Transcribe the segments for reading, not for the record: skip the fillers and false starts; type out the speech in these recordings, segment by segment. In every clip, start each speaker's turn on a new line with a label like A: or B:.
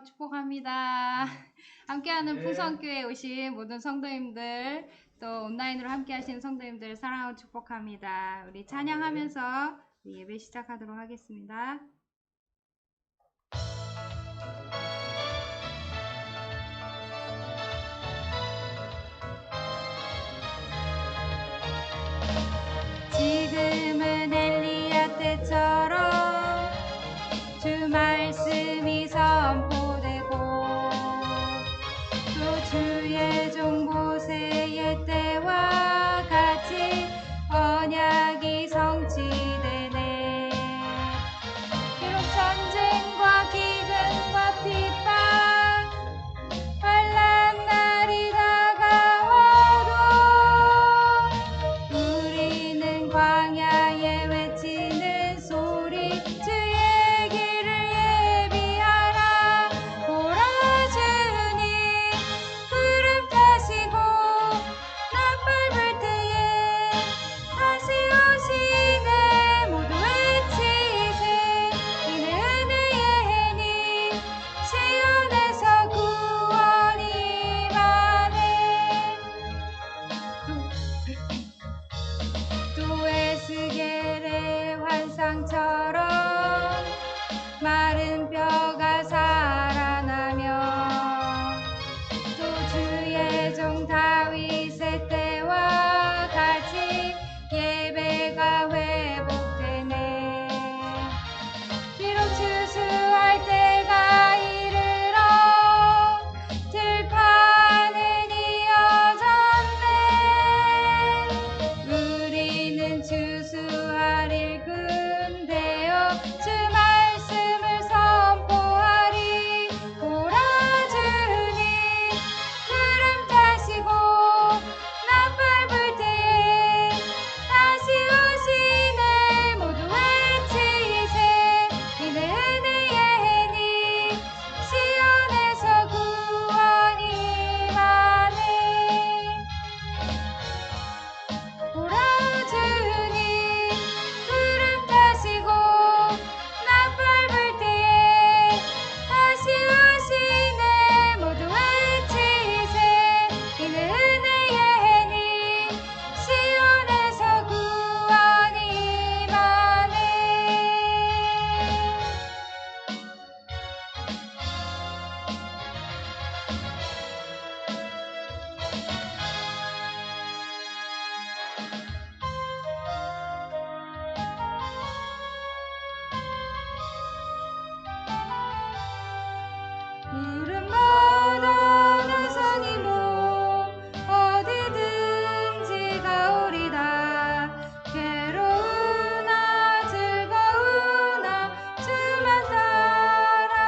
A: 축복합니다. 함께하는 풍성교회에 오신 모든 성도님들, 또 온라인으로 함께하시는 성도님들 사랑하고 축복합니다. 우리 찬양하면서 예배 시작하도록 하겠습니다. 지금은 엘리야 때처럼 주 말씀이 선포되고 또 주의 종 모세의 때와 같이 언약이 성취되네. 비록 전쟁과 기근과 핍박 환난 날이 다가와도 우리는 광야에 외치는 소리 주의 길을 예비하라. 보라 주님 구름 타시고 낮밟을 때에 다시 오시네. 모두 외치세 이는 은혜의 해니 시온에서 구원이 많네. 또 에스겔의 환상처럼 마른 뼈가 살아나며 또 주의 종 다윗의 때와 같이 예배가 회복되네. 비록 추수할 때가 이르러 들판은 이어졌네. 우리는 추수할 일꾼 되어 주 말씀을 선포하리. 보라 주님 구름 타시고 낮밟을 때에 다시 오시네. 모두 외치세 이는 은혜의 해니 시온에서 구원이 많네. 보라 주님 구름 타시고 낮밟을 때에 다시 오시네. 모두 외치세 이는 은혜의 해니 시온에서 구원이 많네. 이름마다 나성이 모 어디든지 가오리다. 괴로우나 즐거우나 주만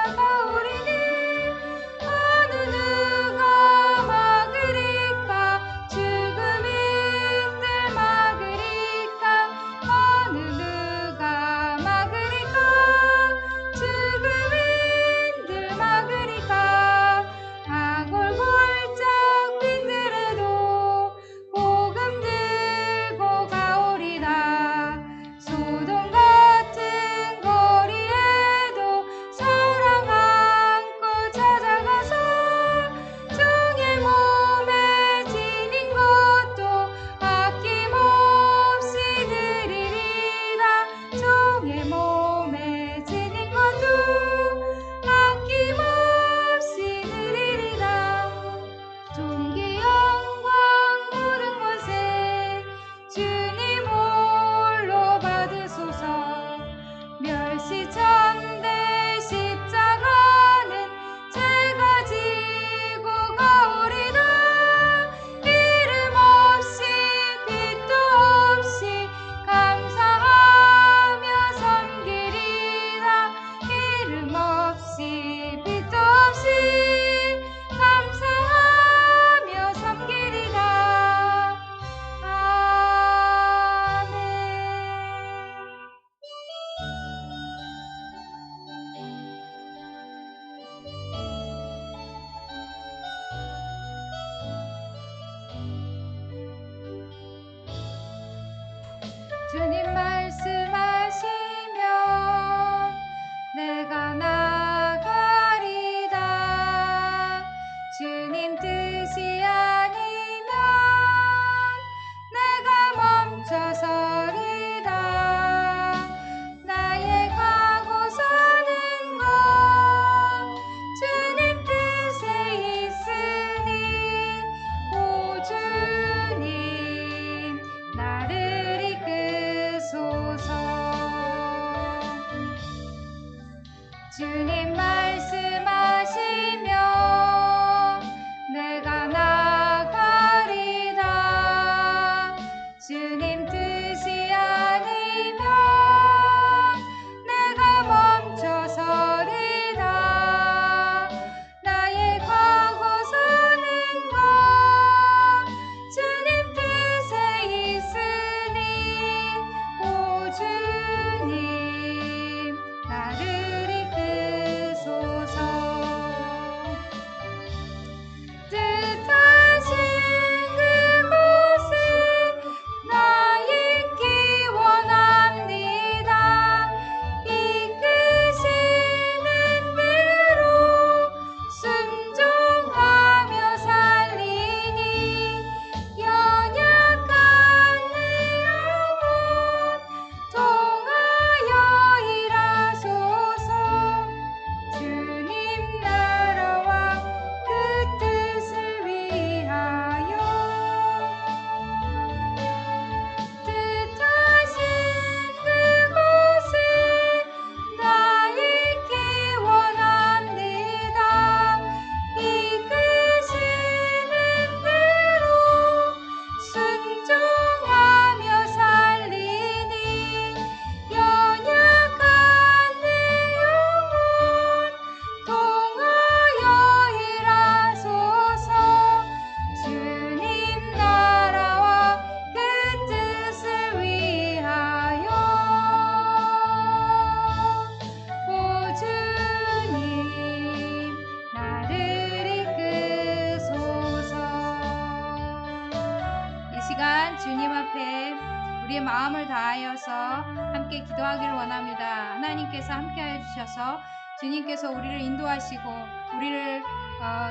A: 따라가오리니. 어느 누가 막으리까 죽음인들 막으리까. 어느 누가 막으리까 죽음인들 막으리까. 아골골짝 빈들에도 복음 들고 가오리다. 소돔 같은 거리에도 사랑 안고 찾아가서 종의 몸에 지닌 것도 아낌없이 드리리라. 종의 몸에 지닌 것도 아낌없이 드리리라. 존귀 영광 모든 것에 주님 홀로 받으소서. 멸시천대 십자가는 제가 지고 가오리다. 이름 없이 빛도 없이 감사하며 섬기리라. 이름 없이 빛도 없이 감사하며 섬기리라. 아멘. 주님 말씀하시면 내가 나가리다. 앞에 우리의 마음을 다하여서 함께 기도하기를 원합니다. 하나님께서 함께하여 주셔서 주님께서 우리를 인도하시고 우리를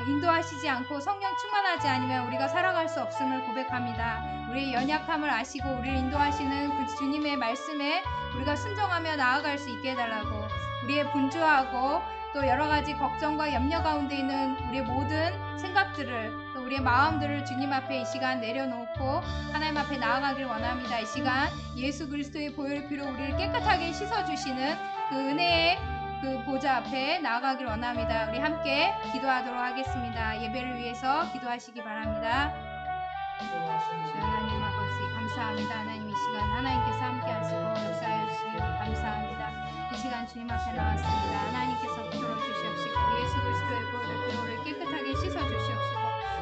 A: 인도하시지 않고 성령 충만하지 않으면 우리가 살아갈 수 없음을 고백합니다. 우리의 연약함을 아시고 우리를 인도하시는 그 주님의 말씀에 우리가 순종하며 나아갈 수 있게 해달라고, 우리의 분주하고 또 여러 가지 걱정과 염려 가운데 있는 우리의 모든 생각들을, 또 우리의 마음들을 주님 앞에 이 시간 내려놓고 하나님 앞에 나아가길 원합니다. 이 시간 예수 그리스도의 보혈의 피로 우리를 깨끗하게 씻어주시는 그 은혜의 그 보좌 앞에 나아가길 원합니다. 우리 함께 기도하도록 하겠습니다. 예배를 위해서 기도하시기 바랍니다. 주 하나님 아버지 감사합니다. 하나님 이 시간 하나님께서 함께 하시고 역사해 주시기 감사합니다. 이 시간 주님 앞에 나왔습니다. 하나님께서 붙들어 주시옵시고 예수 그리스도의 보혈을 깨끗하게 씻어 주시옵시고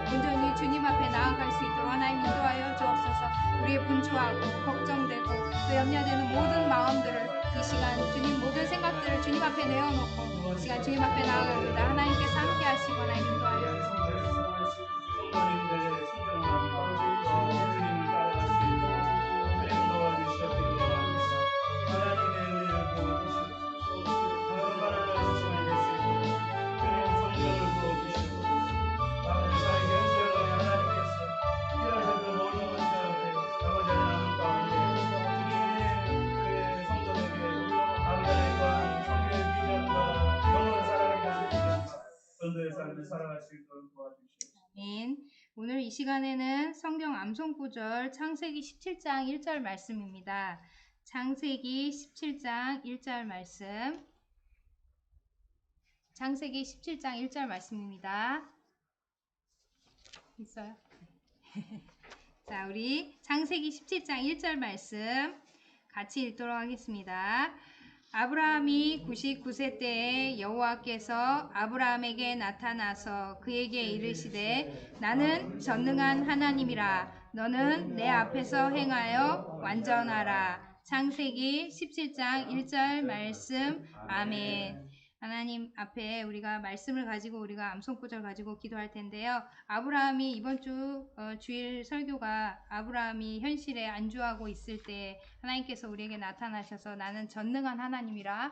A: 온전히 주님 앞에 나아갈 수 있도록 하나님 인도하여 주옵소서. 우리의 분주하고 걱정되고 또 염려되는 모든 마음들을 이 시간 주님 모든 생각들을 주님 앞에 내어놓고 이 시간 주님 앞에 나아갑니다. 하나님께서 함께 하시고 하나님 인도하여 주옵소서. 아멘. 오늘 이 시간에는 성경 암송 구절 창세기 17장 1절 말씀입니다. 창세기 17장 1절 말씀. 창세기 17장 1절 말씀입니다. 있어요? 자, 우리 창세기 17장 1절 말씀 같이 읽도록 하겠습니다. 아브라함이 99세 때에 여호와께서 아브라함에게 나타나서 그에게 이르시되 나는 전능한 하나님이라 너는 내 앞에서 행하여 완전하라. 창세기 17장 1절 말씀. 아멘. 하나님 앞에 우리가 말씀을 가지고 우리가 암송구절 가지고 기도할 텐데요. 아브라함이 이번 주 주일 설교가 아브라함이 현실에 안주하고 있을 때 하나님께서 우리에게 나타나셔서 나는 전능한 하나님이라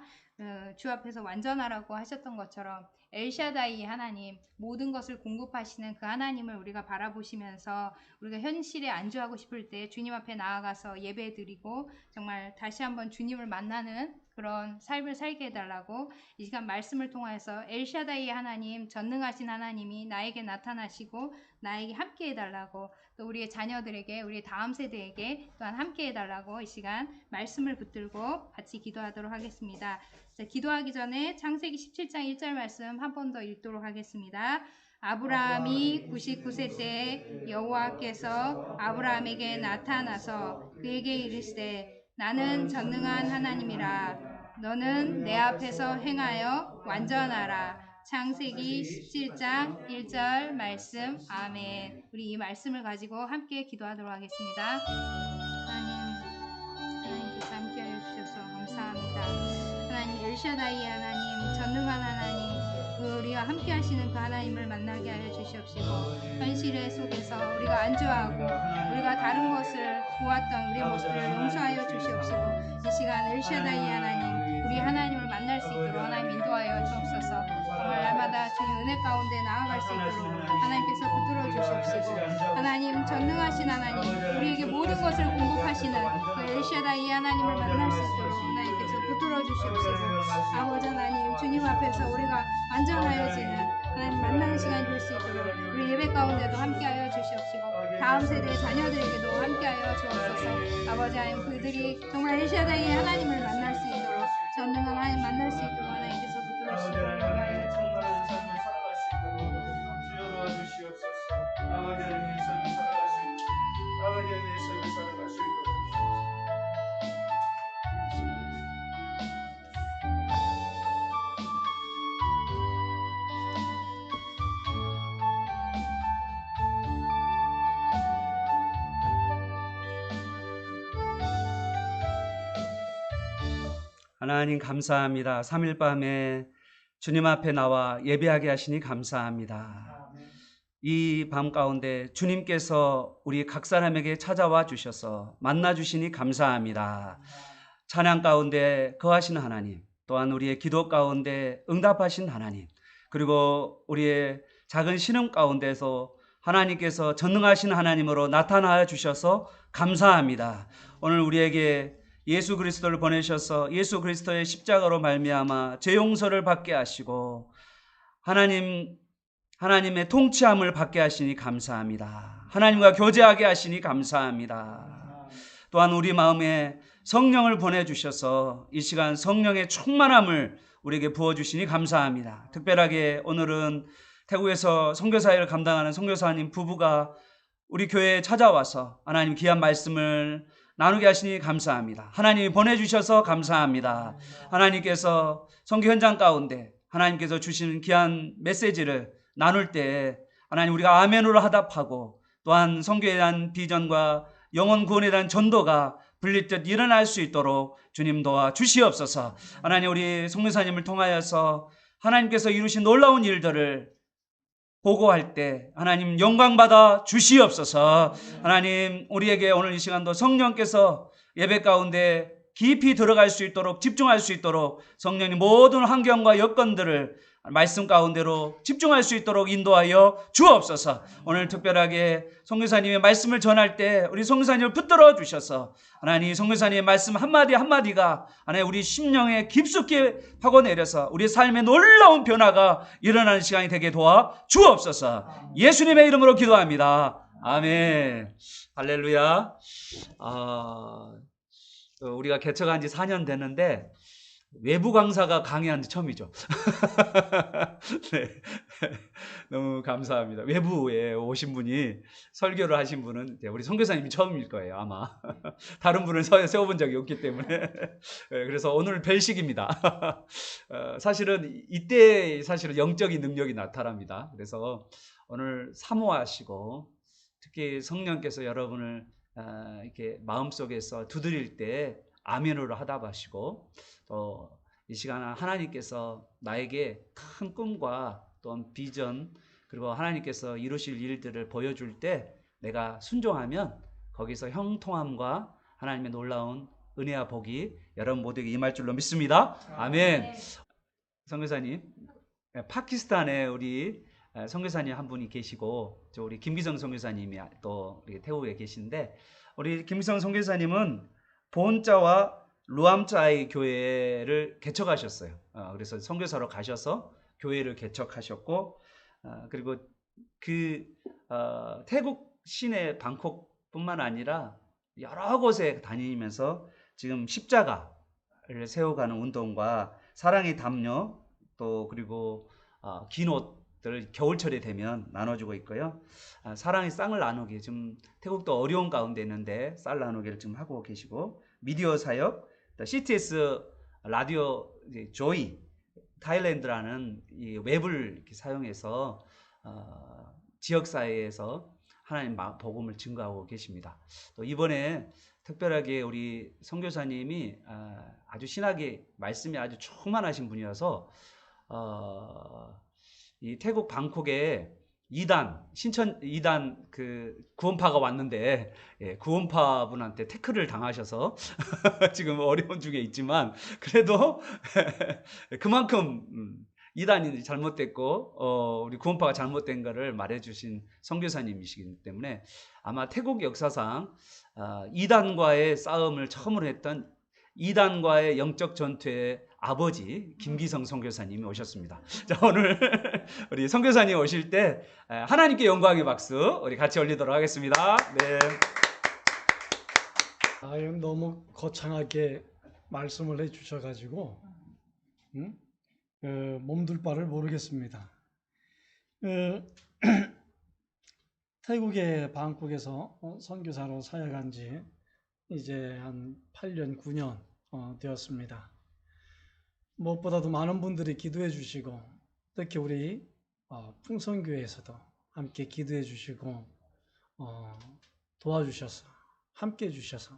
A: 주 앞에서 완전하라고 하셨던 것처럼 엘샤다이 하나님, 모든 것을 공급하시는 그 하나님을 우리가 바라보시면서 우리가 현실에 안주하고 싶을 때 주님 앞에 나아가서 예배드리고 정말 다시 한번 주님을 만나는 그런 삶을 살게 해달라고 이 시간 말씀을 통해서 엘샤다이 하나님, 전능하신 하나님이 나에게 나타나시고 나에게 함께 해달라고, 또 우리의 자녀들에게, 우리 다음 세대에게 또한 함께 해달라고 이 시간 말씀을 붙들고 같이 기도하도록 하겠습니다. 자, 기도하기 전에 창세기 17장 1절 말씀 한 번 더 읽도록 하겠습니다. 아브라함이 99세 때 여호와께서 아브라함에게 나타나서 그에게 이르시되 나는 전능한 하나님이라 너는 내 앞에서 행하여 완전하라. 창세기 17장 1절 말씀. 아멘. 우리 이 말씀을 가지고 함께 기도하도록 하겠습니다. 하나님께서 함께 해주셔서 감사합니다. 하나님 엘샤다이 하나님, 전능한 하나님, 우리와 함께 하시는 그 하나님을 만나게 하여 주시옵시고 현실의 속에서 우리가 안주하고 우리가 다른 것을 보았던 우리의 모습을 용서하여 주시옵시고 이 시간 엘샤다이 하나님, 우리 하나님을 만날 수 있도록 하나님 인도하여 주옵소서. 정말 날마다 주님 은혜 가운데 나아갈 수 있도록 하나님께서 붙들어 주시옵시고 하나님 전능하신 하나님, 우리에게 모든 것을 공급하시는 그 엘샤다이 하나님을 만날 수 있도록 하나님께서 붙들어 주시옵시고 아버지 하나님, 주님 앞에서 우리가 완전하여지는 하나님 만나는 시간이 될 수 있도록 우리 예배 가운데도 함께하여 주시옵시고 다음 세대의 자녀들에게도 함께하여 주옵소서. 아버지 하나님, 그들이 정말 엘샤다이 하나님을 만날 수 있도록 전능한 하나님 만날 수 있도록 하나님께서 붙들어 주시옵소서.
B: 하나님 감사합니다. 3일 밤에 주님 앞에 나와 예배하게 하시니 감사합니다. 이 밤 가운데 주님께서 우리 각 사람에게 찾아와 주셔서 만나 주시니 감사합니다. 찬양 가운데 거하신 하나님, 또한 우리의 기도 가운데 응답하신 하나님, 그리고 우리의 작은 신음 가운데서 하나님께서 전능하신 하나님으로 나타나 주셔서 감사합니다. 오늘 우리에게 예수 그리스도를 보내셔서 예수 그리스도의 십자가로 말미암아 죄 용서를 받게 하시고 하나님의 통치함을 받게 하시니 감사합니다. 하나님과 교제하게 하시니 감사합니다. 또한 우리 마음에 성령을 보내주셔서 이 시간 성령의 충만함을 우리에게 부어주시니 감사합니다. 특별하게 오늘은 태국에서 선교사역을 감당하는 선교사님 부부가 우리 교회에 찾아와서 하나님 귀한 말씀을 나누게 하시니 감사합니다. 하나님이 보내주셔서 감사합니다. 하나님께서 선교 현장 가운데 하나님께서 주시는 귀한 메시지를 나눌 때 하나님 우리가 아멘으로 화답하고 또한 선교에 대한 비전과 영혼 구원에 대한 전도가 불릴듯 일어날 수 있도록 주님 도와 주시옵소서. 하나님 우리 송교사님을 통하여서 하나님께서 이루신 놀라운 일들을 보고할 때 하나님 영광받아 주시옵소서. 하나님 우리에게 오늘 이 시간도 성령께서 예배 가운데 깊이 들어갈 수 있도록 집중할 수 있도록 성령님 모든 환경과 여건들을 말씀 가운데로 집중할 수 있도록 인도하여 주옵소서. 오늘 특별하게 선교사님의 말씀을 전할 때 우리 선교사님을 붙들어 주셔서 하나님 선교사님의 말씀 한마디 한마디가 하나님 우리 심령에 깊숙이 파고내려서 우리 삶에 놀라운 변화가 일어나는 시간이 되게 도와 주옵소서. 예수님의 이름으로 기도합니다. 아멘. 할렐루야. 우리가 개척한 지 4년 됐는데 외부 강사가 강의한 지 처음이죠. 네. 너무 감사합니다. 외부에 오신 분이 설교를 하신 분은 우리 선교사님이 처음일 거예요, 아마. 다른 분을 세워본 적이 없기 때문에. 그래서 오늘 벨식입니다. 사실은 이때 영적인 능력이 나타납니다. 그래서 오늘 사모하시고 특히 성령께서 여러분을 이렇게 마음속에서 두드릴 때 아멘으로 화답하시고 또 이 시간 하나님께서 나에게 큰 꿈과 또 비전 그리고 하나님께서 이루실 일들을 보여줄 때 내가 순종하면 거기서 형통함과 하나님의 놀라운 은혜와 복이 여러분 모두에게 임할 줄로 믿습니다. 아멘. 선교사님, 파키스탄에 우리 선교사님 한 분이 계시고 저 우리 김기성 선교사님이 또 우리 태국에 계신데 우리 김기성 선교사님은 보온자와 루암자이 교회를 개척하셨어요. 그래서 선교사로 가셔서 교회를 개척하셨고 그리고 태국 시내 방콕뿐만 아니라 여러 곳에 다니면서 지금 십자가를 세워가는 운동과 사랑의 담요 또 그리고 긴 옷들 겨울철이 되면 나눠주고 있고요. 사랑의 쌍을 나누기 지금 태국도 어려운 가운데 있는데 쌀 나누기를 지금 하고 계시고 미디어 사역 CTS 라디오 조이 타일랜드라는 이 웹을 이렇게 사용해서 지역사회에서 하나님 복음을 증거하고 계십니다. 또 이번에 특별하게 우리 선교사님이 아주 신학의 말씀이 아주 충만하신 분이어서 이 태국 방콕에 신천 2단 그 구원파가 왔는데 구원파 분한테 태클을 당하셔서 지금 어려운 중에 있지만 그래도 그만큼 2단이 잘못됐고 우리 구원파가 잘못된 거를 말해주신 선교사님이시기 때문에 아마 태국 역사상 2단과의 싸움을 처음으로 했던 2단과의 영적 전투의 아버지 김기성 선교사님이 오셨습니다. 자, 오늘 우리 선교사님 오실 때 하나님께 영광의 박수 우리 같이 올리도록 하겠습니다. 네.
C: 너무 거창하게 말씀을 해주셔가지고 몸둘 바를 모르겠습니다. 태국의 방콕에서 선교사로 사역한 지 이제 한 8년, 9년 되었습니다. 무엇보다도 많은 분들이 기도해 주시고 특히 우리 풍성교회에서도 함께 기도해 주시고 도와주셔서 함께 해주셔서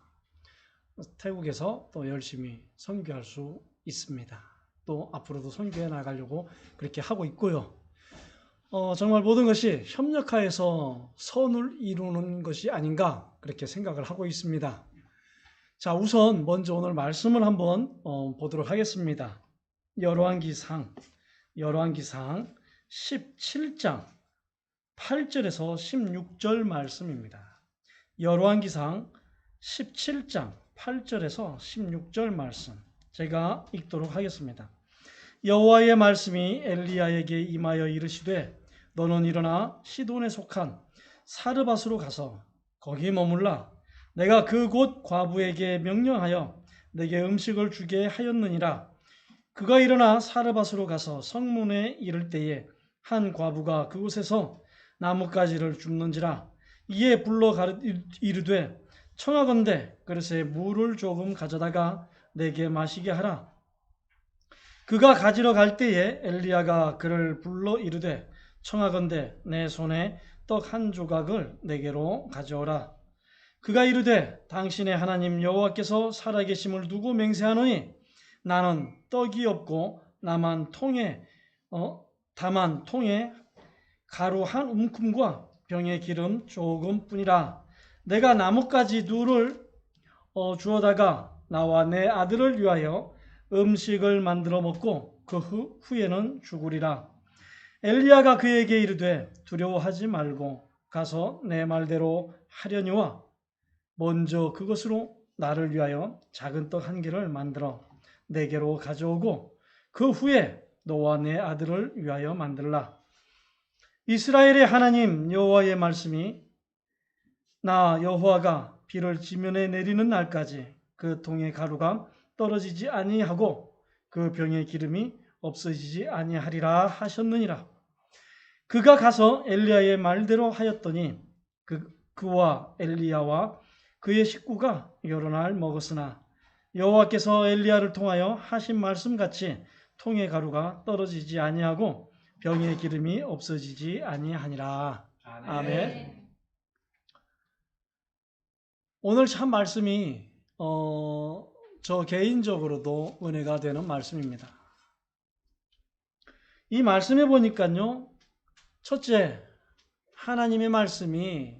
C: 태국에서 또 열심히 선교할 수 있습니다. 또 앞으로도 선교해 나가려고 그렇게 하고 있고요. 정말 모든 것이 협력하여서 선을 이루는 것이 아닌가 그렇게 생각을 하고 있습니다. 자, 우선 먼저 오늘 말씀을 한번 보도록 하겠습니다. 열왕기상 17장 8절에서 16절 말씀입니다. 열왕기상 17장 8절에서 16절 말씀 제가 읽도록 하겠습니다. 여호와의 말씀이 엘리야에게 임하여 이르시되 너는 일어나 시돈에 속한 사르밧으로 가서 거기 머물라. 내가 그곳 과부에게 명령하여 내게 음식을 주게 하였느니라. 그가 일어나 사르밧으로 가서 성문에 이를 때에 한 과부가 그곳에서 나뭇가지를 줍는지라. 이에 불러 이르되 청하건대 그릇에 물을 조금 가져다가 내게 마시게 하라. 그가 가지러 갈 때에 엘리야가 그를 불러 이르되 청하건대 내 손에 떡 한 조각을 내게로 가져오라. 그가 이르되 당신의 하나님 여호와께서 살아계심을 두고 맹세하노니 나는 떡이 없고 다만 통에 가루 한 움큼과 병에 기름 조금뿐이라. 내가 나뭇가지 둘을 주어다가 나와 내 아들을 위하여 음식을 만들어 먹고 그 후에는 죽으리라. 엘리야가 그에게 이르되 두려워하지 말고 가서 내 말대로 하려니와 먼저 그것으로 나를 위하여 작은 떡 한 개를 만들어 내게로 가져오고 그 후에 너와 내 아들을 위하여 만들라. 이스라엘의 하나님 여호와의 말씀이 나 여호와가 비를 지면에 내리는 날까지 그 통의 가루가 떨어지지 아니하고 그 병의 기름이 없어지지 아니하리라 하셨느니라. 그가 가서 엘리야의 말대로 하였더니 그와 엘리야와 그의 식구가 여러 날 먹었으나 여호와께서 엘리야를 통하여 하신 말씀같이 통의 가루가 떨어지지 아니하고 병의 기름이 없어지지 아니하니라. 아멘. 오늘 참 말씀이 저 개인적으로도 은혜가 되는 말씀입니다. 이 말씀에 보니까요, 첫째, 하나님의 말씀이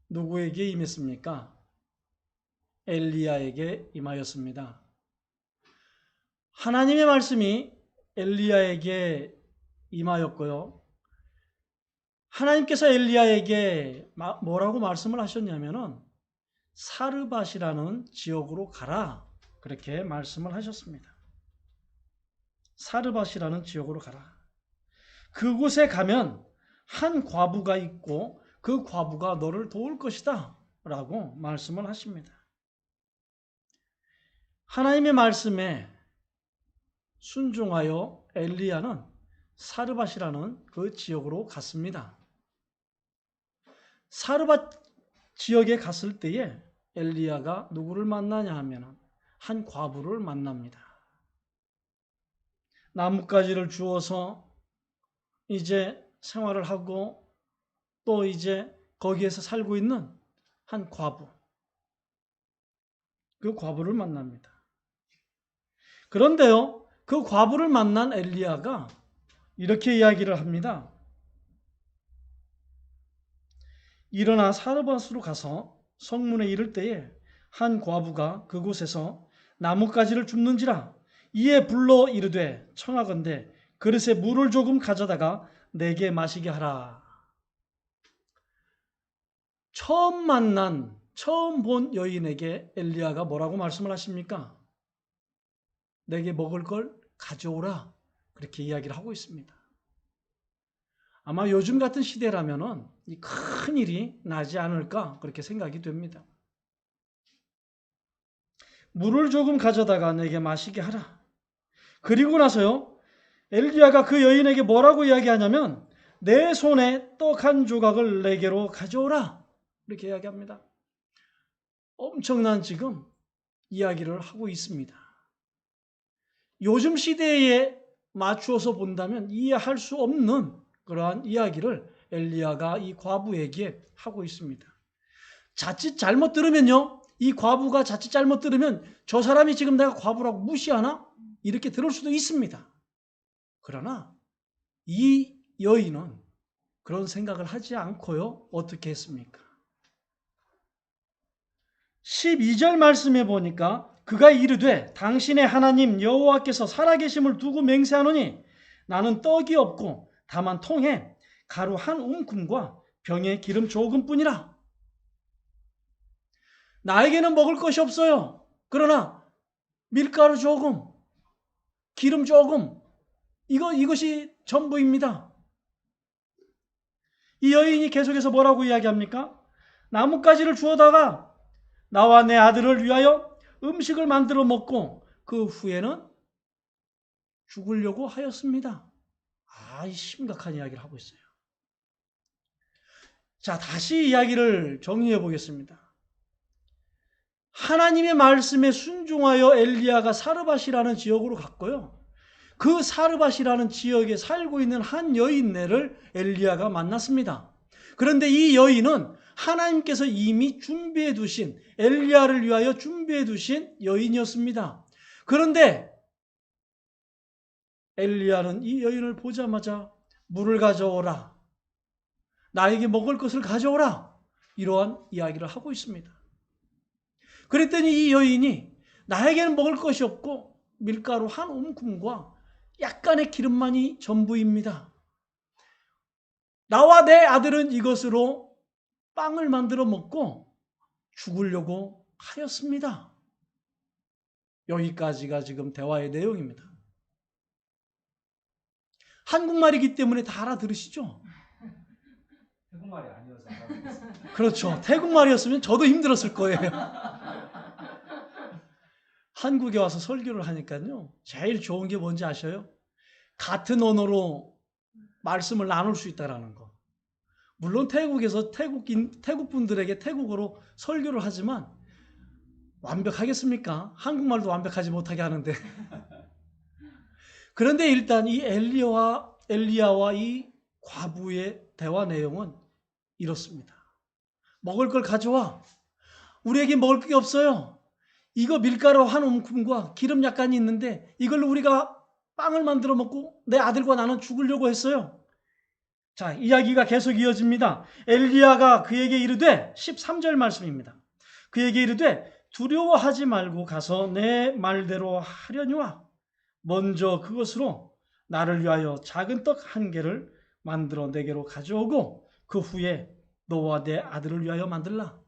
C: 누구에게 임했습니까? 엘리야에게 임하였습니다. 하나님의 말씀이 엘리야에게 임하였고요. 하나님께서 엘리야에게 뭐라고 말씀을 하셨냐면은 사르밧이라는 지역으로 가라. 그렇게 말씀을 하셨습니다. 사르밧이라는 지역으로 가라. 그곳에 가면 한 과부가 있고 그 과부가 너를 도울 것이다. 라고 말씀을 하십니다. 하나님의 말씀에 순종하여 엘리야는 사르밧이라는 그 지역으로 갔습니다. 사르밧 지역에 갔을 때에 엘리야가 누구를 만나냐 하면 한 과부를 만납니다. 나뭇가지를 주어서 이제 생활을 하고 또 이제 거기에서 살고 있는 한 과부. 그 과부를 만납니다. 그런데요, 그 과부를 만난 엘리야가 이렇게 이야기를 합니다. 일어나 사르밧으로 가서 성문에 이를 때에 한 과부가 그곳에서 나뭇가지를 줍는지라. 이에 불러 이르되 청하건대 그릇에 물을 조금 가져다가 내게 마시게 하라. 처음 본 여인에게 엘리야가 뭐라고 말씀을 하십니까? 내게 먹을 걸 가져오라. 그렇게 이야기를 하고 있습니다. 아마 요즘 같은 시대라면은 이 큰 일이 나지 않을까 그렇게 생각이 됩니다. 물을 조금 가져다가 내게 마시게 하라. 그리고 나서요, 엘리야가 그 여인에게 뭐라고 이야기하냐면 내 손에 떡 한 조각을 내게로 가져오라. 이렇게 이야기합니다. 엄청난 지금 이야기를 하고 있습니다. 요즘 시대에 맞추어서 본다면 이해할 수 없는 그러한 이야기를 엘리야가 이 과부에게 하고 있습니다. 자칫 잘못 들으면요, 이 과부가 자칫 잘못 들으면 저 사람이 지금 내가 과부라고 무시하나? 이렇게 들을 수도 있습니다. 그러나 이 여인은 그런 생각을 하지 않고요. 어떻게 했습니까? 12절 말씀에 보니까 그가 이르되 당신의 하나님 여호와께서 살아계심을 두고 맹세하노니 나는 떡이 없고 다만 통에 가루 한 움큼과 병에 기름 조금뿐이라. 나에게는 먹을 것이 없어요. 그러나 밀가루 조금, 기름 조금, 이것이 전부입니다. 이 여인이 계속해서 뭐라고 이야기합니까? 나뭇가지를 주워다가 나와 내 아들을 위하여 음식을 만들어 먹고 그 후에는 죽으려고 하였습니다. 심각한 이야기를 하고 있어요. 자, 다시 이야기를 정리해 보겠습니다. 하나님의 말씀에 순종하여 엘리야가 사르밧이라는 지역으로 갔고요. 그 사르밧이라는 지역에 살고 있는 한 여인네를 엘리야가 만났습니다. 그런데 이 여인은 하나님께서 이미 준비해 두신, 엘리야를 위하여 준비해 두신 여인이었습니다. 그런데 엘리야는 이 여인을 보자마자 물을 가져오라, 나에게 먹을 것을 가져오라, 이러한 이야기를 하고 있습니다. 그랬더니 이 여인이 나에게는 먹을 것이 없고 밀가루 한 움큼과 약간의 기름만이 전부입니다. 나와 내 아들은 이것으로 빵을 만들어 먹고 죽으려고 하였습니다. 여기까지가 지금 대화의 내용입니다. 한국말이기 때문에 다 알아들으시죠?
B: 태국말이 아니어서 알아듣겠습니다.
C: 그렇죠. 태국말이었으면 저도 힘들었을 거예요. 한국에 와서 설교를 하니까요, 제일 좋은 게 뭔지 아셔요? 같은 언어로 말씀을 나눌 수 있다는 거. 물론 태국에서 태국 분들에게 태국어로 설교를 하지만 완벽하겠습니까? 한국말도 완벽하지 못하게 하는데. 그런데 일단 이 엘리야와 이 과부의 대화 내용은 이렇습니다. 먹을 걸 가져와. 우리에게 먹을 게 없어요. 이거 밀가루 한 움큼과 기름 약간이 있는데 이걸로 우리가 빵을 만들어 먹고 내 아들과 나는 죽으려고 했어요. 자, 이야기가 계속 이어집니다. 엘리야가 그에게 이르되, 13절 말씀입니다. 그에게 이르되 두려워하지 말고 가서 내 말대로 하려니와 먼저 그것으로 나를 위하여 작은 떡 한 개를 만들어 내게로 가져오고 그 후에 너와 내 아들을 위하여 만들라.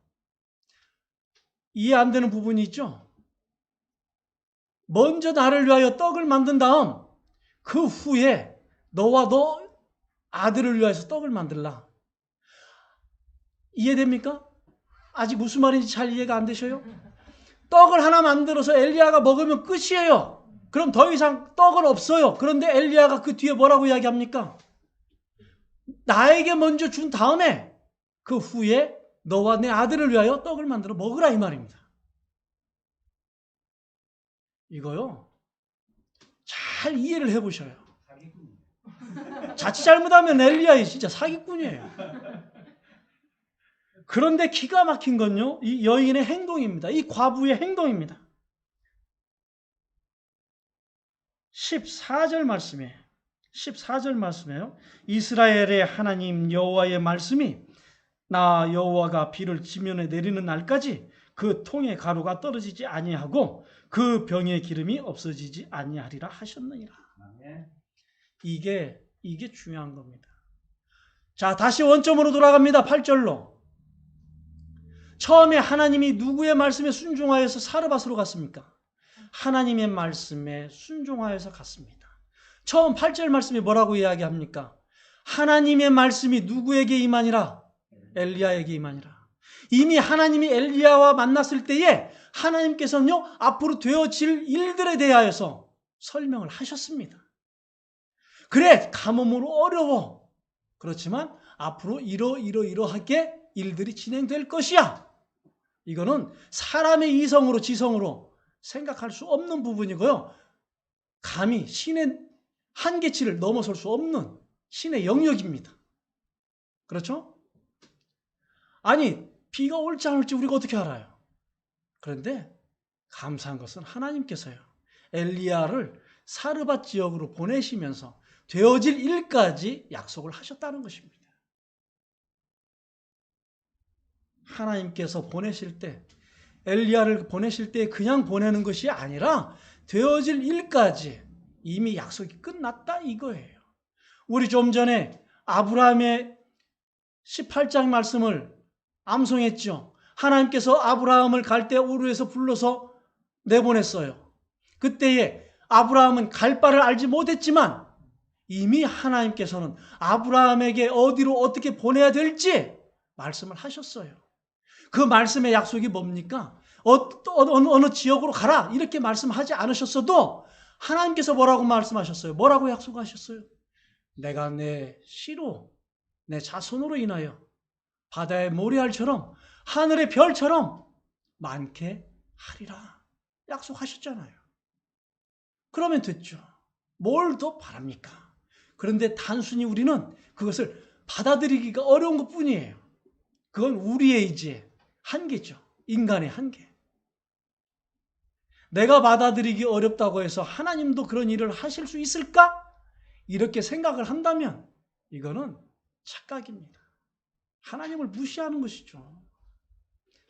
C: 이해 안 되는 부분이 있죠? 먼저 나를 위하여 떡을 만든 다음 그 후에 너와 너 아들을 위하여서 떡을 만들라. 이해됩니까? 아직 무슨 말인지 잘 이해가 안 되셔요? 떡을 하나 만들어서 엘리야가 먹으면 끝이에요. 그럼 더 이상 떡은 없어요. 그런데 엘리야가 그 뒤에 뭐라고 이야기합니까? 나에게 먼저 준 다음에 그 후에 너와 내 아들을 위하여 떡을 만들어 먹으라, 이 말입니다. 이거요, 잘 이해를 해보셔요. 자칫 잘못하면 엘리야이 진짜 사기꾼이에요. 그런데 기가 막힌 건요, 이 여인의 행동입니다. 이 과부의 행동입니다. 14절 말씀이에요. 이스라엘의 하나님 여호와의 말씀이 나 여호와가 비를 지면에 내리는 날까지 그 통의 가루가 떨어지지 아니하고 그 병의 기름이 없어지지 아니하리라 하셨느니라. 이게 중요한 겁니다. 자, 다시 원점으로 돌아갑니다. 8절로. 처음에 하나님이 누구의 말씀에 순종하여서 사르밧으로 갔습니까? 하나님의 말씀에 순종하여서 갔습니다. 처음 8절 말씀이 뭐라고 이야기합니까? 하나님의 말씀이 누구에게 임하니라? 엘리야에게 임하니라. 이미 하나님이 엘리야와 만났을 때에 하나님께서는요, 앞으로 되어질 일들에 대하여서 설명을 하셨습니다. 그래, 가뭄으로 어려워. 그렇지만 앞으로 이러하게 일들이 진행될 것이야. 이거는 사람의 이성으로, 지성으로 생각할 수 없는 부분이고요. 감히 신의 한계치를 넘어설 수 없는 신의 영역입니다. 그렇죠? 아니, 비가 올지 안 올지 우리가 어떻게 알아요? 그런데 감사한 것은 하나님께서요, 엘리야를 사르밧 지역으로 보내시면서 되어질 일까지 약속을 하셨다는 것입니다. 하나님께서 보내실 때, 엘리야를 보내실 때 그냥 보내는 것이 아니라 되어질 일까지 이미 약속이 끝났다 이거예요. 우리 좀 전에 아브라함의 18장 말씀을 암송했죠. 하나님께서 아브라함을 갈대아 우르에서 불러서 내보냈어요. 그때에 아브라함은 갈 바를 알지 못했지만 이미 하나님께서는 아브라함에게 어디로 어떻게 보내야 될지 말씀을 하셨어요. 그 말씀의 약속이 뭡니까? 어느 지역으로 가라 이렇게 말씀하지 않으셨어도 하나님께서 뭐라고 말씀하셨어요? 뭐라고 약속하셨어요? 내가 내 씨로 내 자손으로 인하여 바다의 모래알처럼 하늘의 별처럼 많게 하리라 약속하셨잖아요. 그러면 됐죠. 뭘 더 바랍니까? 그런데 단순히 우리는 그것을 받아들이기가 어려운 것뿐이에요. 그건 우리의 이제 한계죠. 인간의 한계. 내가 받아들이기 어렵다고 해서 하나님도 그런 일을 하실 수 있을까? 이렇게 생각을 한다면 이거는 착각입니다. 하나님을 무시하는 것이죠.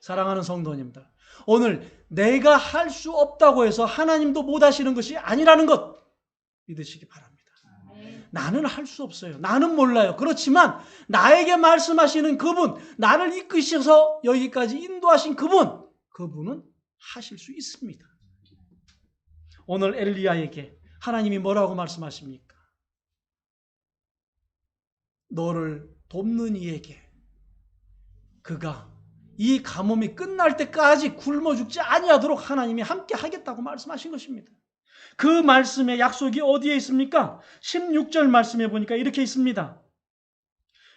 C: 사랑하는 성도님들, 오늘 내가 할 수 없다고 해서 하나님도 못 하시는 것이 아니라는 것 믿으시기 바랍니다. 나는 할 수 없어요. 나는 몰라요. 그렇지만 나에게 말씀하시는 그분, 나를 이끄셔서 여기까지 인도하신 그분은 하실 수 있습니다. 오늘 엘리야에게 하나님이 뭐라고 말씀하십니까? 너를 돕는 이에게 그가 이 가뭄이 끝날 때까지 굶어 죽지 아니하도록 하나님이 함께 하겠다고 말씀하신 것입니다. 그 말씀의 약속이 어디에 있습니까? 16절 말씀에 보니까 이렇게 있습니다.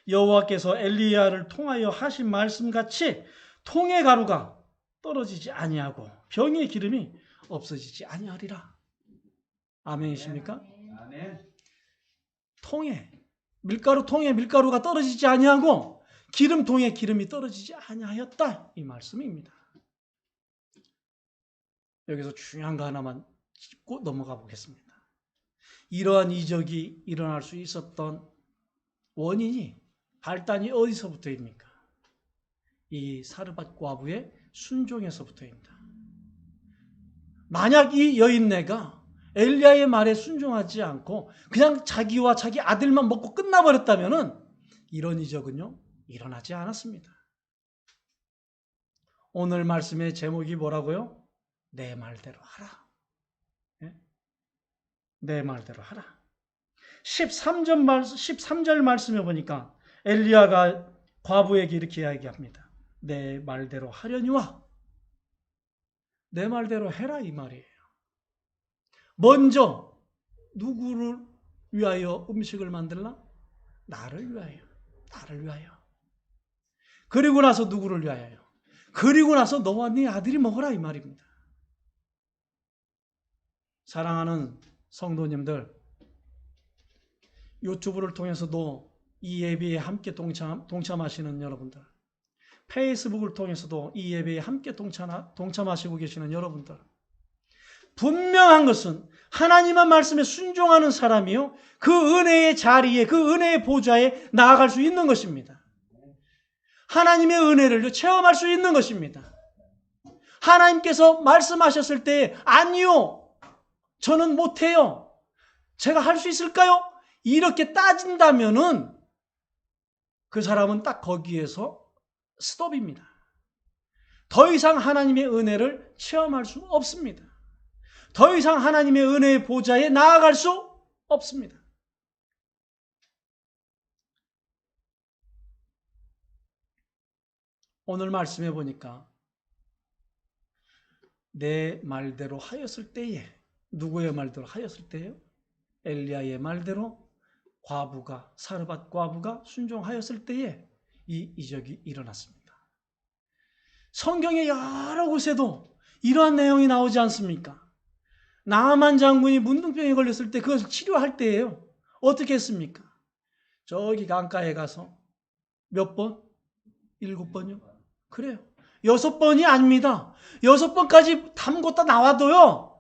C: 여호와께서 엘리야를 통하여 하신 말씀같이 통의 가루가 떨어지지 아니하고 병의 기름이 없어지지 아니하리라. 아멘이십니까?
B: 아멘.
C: 밀가루통에 밀가루가 떨어지지 아니하고 기름통에 기름이 떨어지지 아니하였다. 이 말씀입니다. 여기서 중요한 거 하나만 짚고 넘어가 보겠습니다. 이러한 이적이 일어날 수 있었던 원인이 발단이 어디서부터입니까? 이 사르밧 과부의 순종에서부터입니다. 만약 이 여인네가 엘리야의 말에 순종하지 않고 그냥 자기와 자기 아들만 먹고 끝나버렸다면 이런 이적은요 일어나지 않았습니다. 오늘 말씀의 제목이 뭐라고요? 내 말대로 하라. 네? 내 말대로 하라. 13절 말씀에 보니까 엘리야가 과부에게 이렇게 이야기합니다. 내 말대로 하려니와 내 말대로 해라 이 말이에요. 먼저 누구를 위하여 음식을 만들라? 나를 위하여. 나를 위하여. 그리고 나서 누구를 위하여? 그리고 나서 너와 네 아들이 먹어라 이 말입니다. 사랑하는 성도님들, 유튜브를 통해서도 이 예배에 함께 동참하시는 여러분들, 페이스북을 통해서도 이 예배에 함께 동참하시고 계시는 여러분들, 분명한 것은 하나님의 말씀에 순종하는 사람이요 그 은혜의 자리에, 그 은혜의 보좌에 나아갈 수 있는 것입니다. 하나님의 은혜를 체험할 수 있는 것입니다. 하나님께서 말씀하셨을 때 아니요, 저는 못해요, 제가 할 수 있을까요? 이렇게 따진다면은 그 사람은 딱 거기에서 스톱입니다. 더 이상 하나님의 은혜를 체험할 수 없습니다. 더 이상 하나님의 은혜의 보좌에 나아갈 수 없습니다. 오늘 말씀해 보니까 내 말대로 하였을 때에, 누구의 말대로 하였을 때요? 엘리야의 말대로 과부가, 사르밧 과부가 순종하였을 때에 이 이적이 일어났습니다. 성경의 여러 곳에도 이러한 내용이 나오지 않습니까? 나아만 장군이 문둥병에 걸렸을 때 그것을 치료할 때예요. 어떻게 했습니까? 저기 강가에 가서 몇 번? 7번이요? 그래요. 6번이 아닙니다. 6번까지 담궜다 나와도요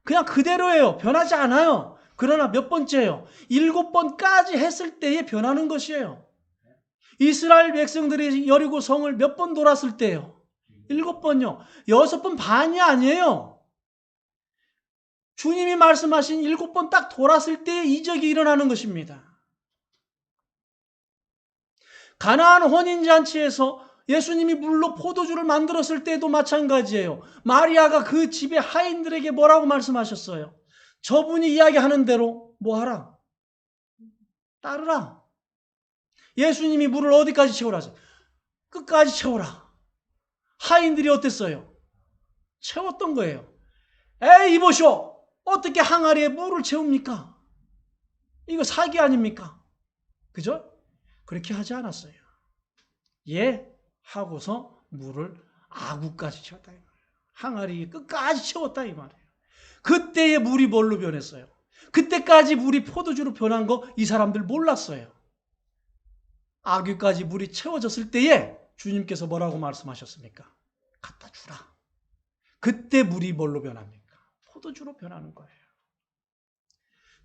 C: 그냥 그대로예요. 변하지 않아요. 그러나 몇 번째요? 7번까지 했을 때에 변하는 것이에요. 이스라엘 백성들이 여리고 성을 몇 번 돌았을 때요? 7번요. 6번 반이 아니에요. 주님이 말씀하신 7번 딱 돌았을 때에 이적이 일어나는 것입니다. 가나안 혼인잔치에서 예수님이 물로 포도주를 만들었을 때도 마찬가지예요. 마리아가 그 집의 하인들에게 뭐라고 말씀하셨어요? 저분이 이야기하는 대로 뭐 하라? 따르라. 예수님이 물을 어디까지 채우라 하세요? 끝까지 채우라. 하인들이 어땠어요? 채웠던 거예요. 에이 이보쇼, 어떻게 항아리에 물을 채웁니까? 이거 사기 아닙니까? 그죠? 그렇게 하지 않았어요. 예 하고서 물을 아구까지 채웠다 이 말이에요. 항아리 끝까지 채웠다 이 말이에요. 그때의 물이 뭘로 변했어요? 그때까지 물이 포도주로 변한 거 이 사람들 몰랐어요. 아귀까지 물이 채워졌을 때에 주님께서 뭐라고 말씀하셨습니까? 갖다 주라. 그때 물이 뭘로 변합니까? 포도주로 변하는 거예요.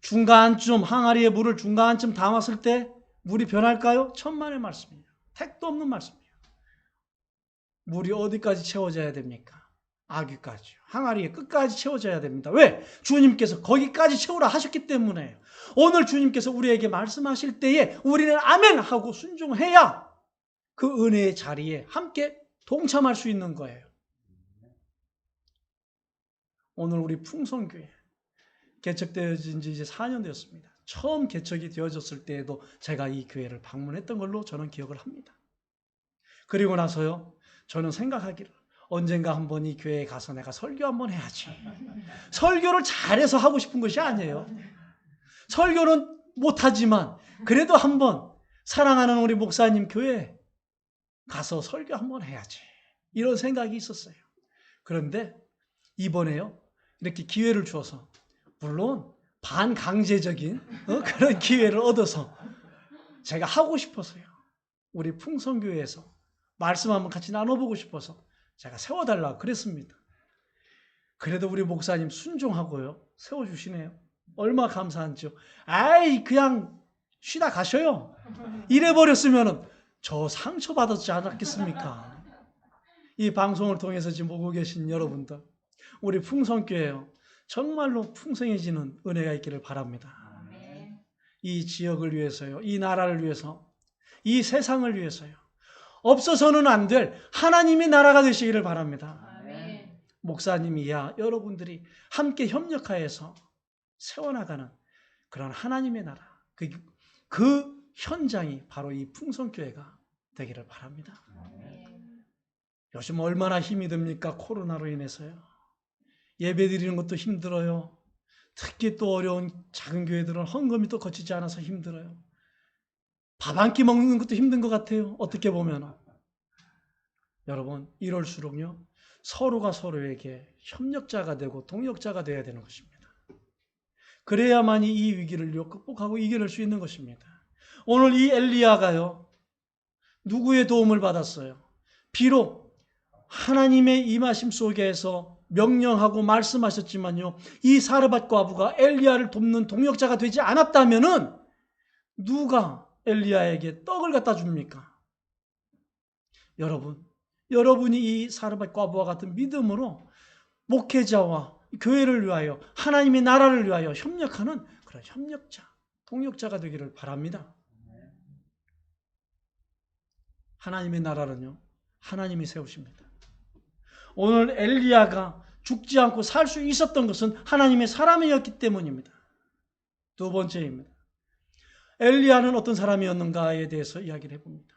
C: 중간쯤 항아리에 물을 중간쯤 담았을 때 물이 변할까요? 천만의 말씀이에요. 택도 없는 말씀이에요. 물이 어디까지 채워져야 됩니까? 아귀까지요. 항아리에 끝까지 채워져야 됩니다. 왜? 주님께서 거기까지 채우라 하셨기 때문에요. 오늘 주님께서 우리에게 말씀하실 때에 우리는 아멘 하고 순종해야 그 은혜의 자리에 함께 동참할 수 있는 거예요. 오늘 우리 풍성교회 개척되어진 지 이제 4년 되었습니다. 처음 개척이 되어졌을 때에도 제가 이 교회를 방문했던 걸로 저는 기억을 합니다. 그리고 나서요, 저는 생각하기를 언젠가 한번 이 교회에 가서 내가 설교 한번 해야지. 설교를 잘해서 하고 싶은 것이 아니에요. 설교는 못하지만 그래도 한번 사랑하는 우리 목사님 교회에 가서 설교 한번 해야지. 이런 생각이 있었어요. 그런데 이번에요, 이렇게 기회를 주어서 물론 반강제적인 그런 기회를 얻어서 제가 하고 싶어서요. 우리 풍성교회에서 말씀 한번 같이 나눠보고 싶어서 제가 세워달라고 그랬습니다. 그래도 우리 목사님 순종하고요. 세워주시네요. 얼마 감사한지요. 아이 그냥 쉬다 가셔요. 이래버렸으면 저 상처받았지 않았겠습니까? 이 방송을 통해서 지금 보고 계신 여러분들, 우리 풍성교회요. 정말로 풍성해지는 은혜가 있기를 바랍니다. 이 지역을 위해서요. 이 나라를 위해서, 이 세상을 위해서요. 없어서는 안 될 하나님의 나라가 되시기를 바랍니다. 목사님이야 여러분들이 함께 협력하여서 세워나가는 그런 하나님의 나라, 그 현장이 바로 이 풍성교회가 되기를 바랍니다. 요즘 얼마나 힘이 듭니까? 코로나로 인해서요. 예배 드리는 것도 힘들어요. 특히 또 어려운 작은 교회들은 헌금이 또 거치지 않아서 힘들어요. 밥 한 끼 먹는 것도 힘든 것 같아요. 어떻게 보면. 여러분, 이럴수록요, 서로가 서로에게 협력자가 되고 동력자가 되어야 되는 것입니다. 그래야만이 이 위기를 극복하고 이겨낼 수 있는 것입니다. 오늘 이 엘리야가요, 누구의 도움을 받았어요? 비록 하나님의 임하심 속에서 명령하고 말씀하셨지만요, 이 사르밧 과부가 엘리야를 돕는 동력자가 되지 않았다면은 누가 엘리야에게 떡을 갖다 줍니까? 여러분이 이 사르밧 과부와 같은 믿음으로 목회자와 교회를 위하여 하나님의 나라를 위하여 협력하는 그런 협력자, 동력자가 되기를 바랍니다. 하나님의 나라는요, 하나님이 세우십니다. 오늘 엘리야가 죽지 않고 살 수 있었던 것은 하나님의 사람이었기 때문입니다. 두 번째입니다. 엘리야는 어떤 사람이었는가에 대해서 이야기를 해봅니다.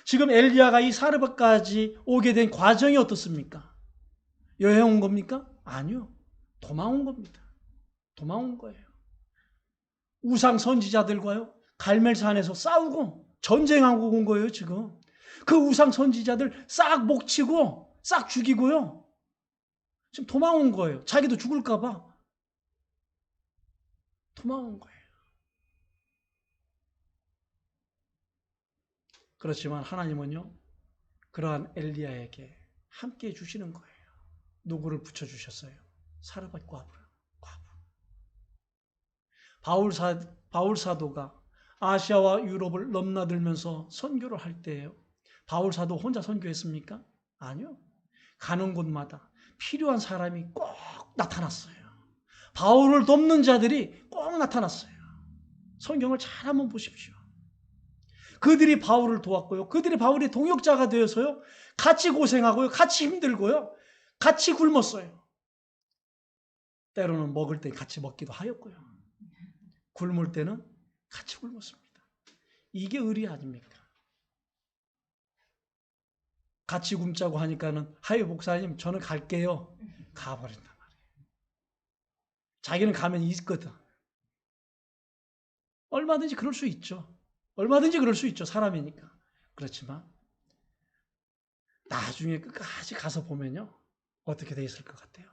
C: 지금 엘리야가 이 사르밧까지 오게 된 과정이 어떻습니까? 여행 온 겁니까? 아니요. 도망온 겁니다. 도망온 거예요. 우상 선지자들과요, 갈멜산에서 싸우고 전쟁하고 온 거예요, 지금. 그 우상 선지자들 싹 목치고 싹 죽이고요. 지금 도망온 거예요. 자기도 죽을까봐 도망온 거예요. 그렇지만 하나님은요, 그러한 엘리야에게 함께 해주시는 거예요. 누구를 붙여주셨어요? 사르밧 과부. 바울 사도가 아시아와 유럽을 넘나들면서 선교를 할 때예요. 바울 사도 혼자 선교했습니까? 아니요. 가는 곳마다 필요한 사람이 꼭 나타났어요. 바울을 돕는 자들이 꼭 나타났어요. 성경을 잘 한번 보십시오. 그들이 바울을 도왔고요. 그들이 바울의 동역자가 되어서요. 같이 고생하고요. 같이 힘들고요. 같이 굶었어요. 때로는 먹을 때 같이 먹기도 하였고요. 굶을 때는 같이 굶었습니다. 이게 의리 아닙니까? 같이 굶자고 하니까는 하이 목사님 저는 갈게요. 가버린단 말이에요. 자기는 가면 있거든. 얼마든지 그럴 수 있죠. 얼마든지 그럴 수 있죠. 사람이니까. 그렇지만 나중에 끝까지 가서 보면요. 어떻게 돼 있을 것 같아요.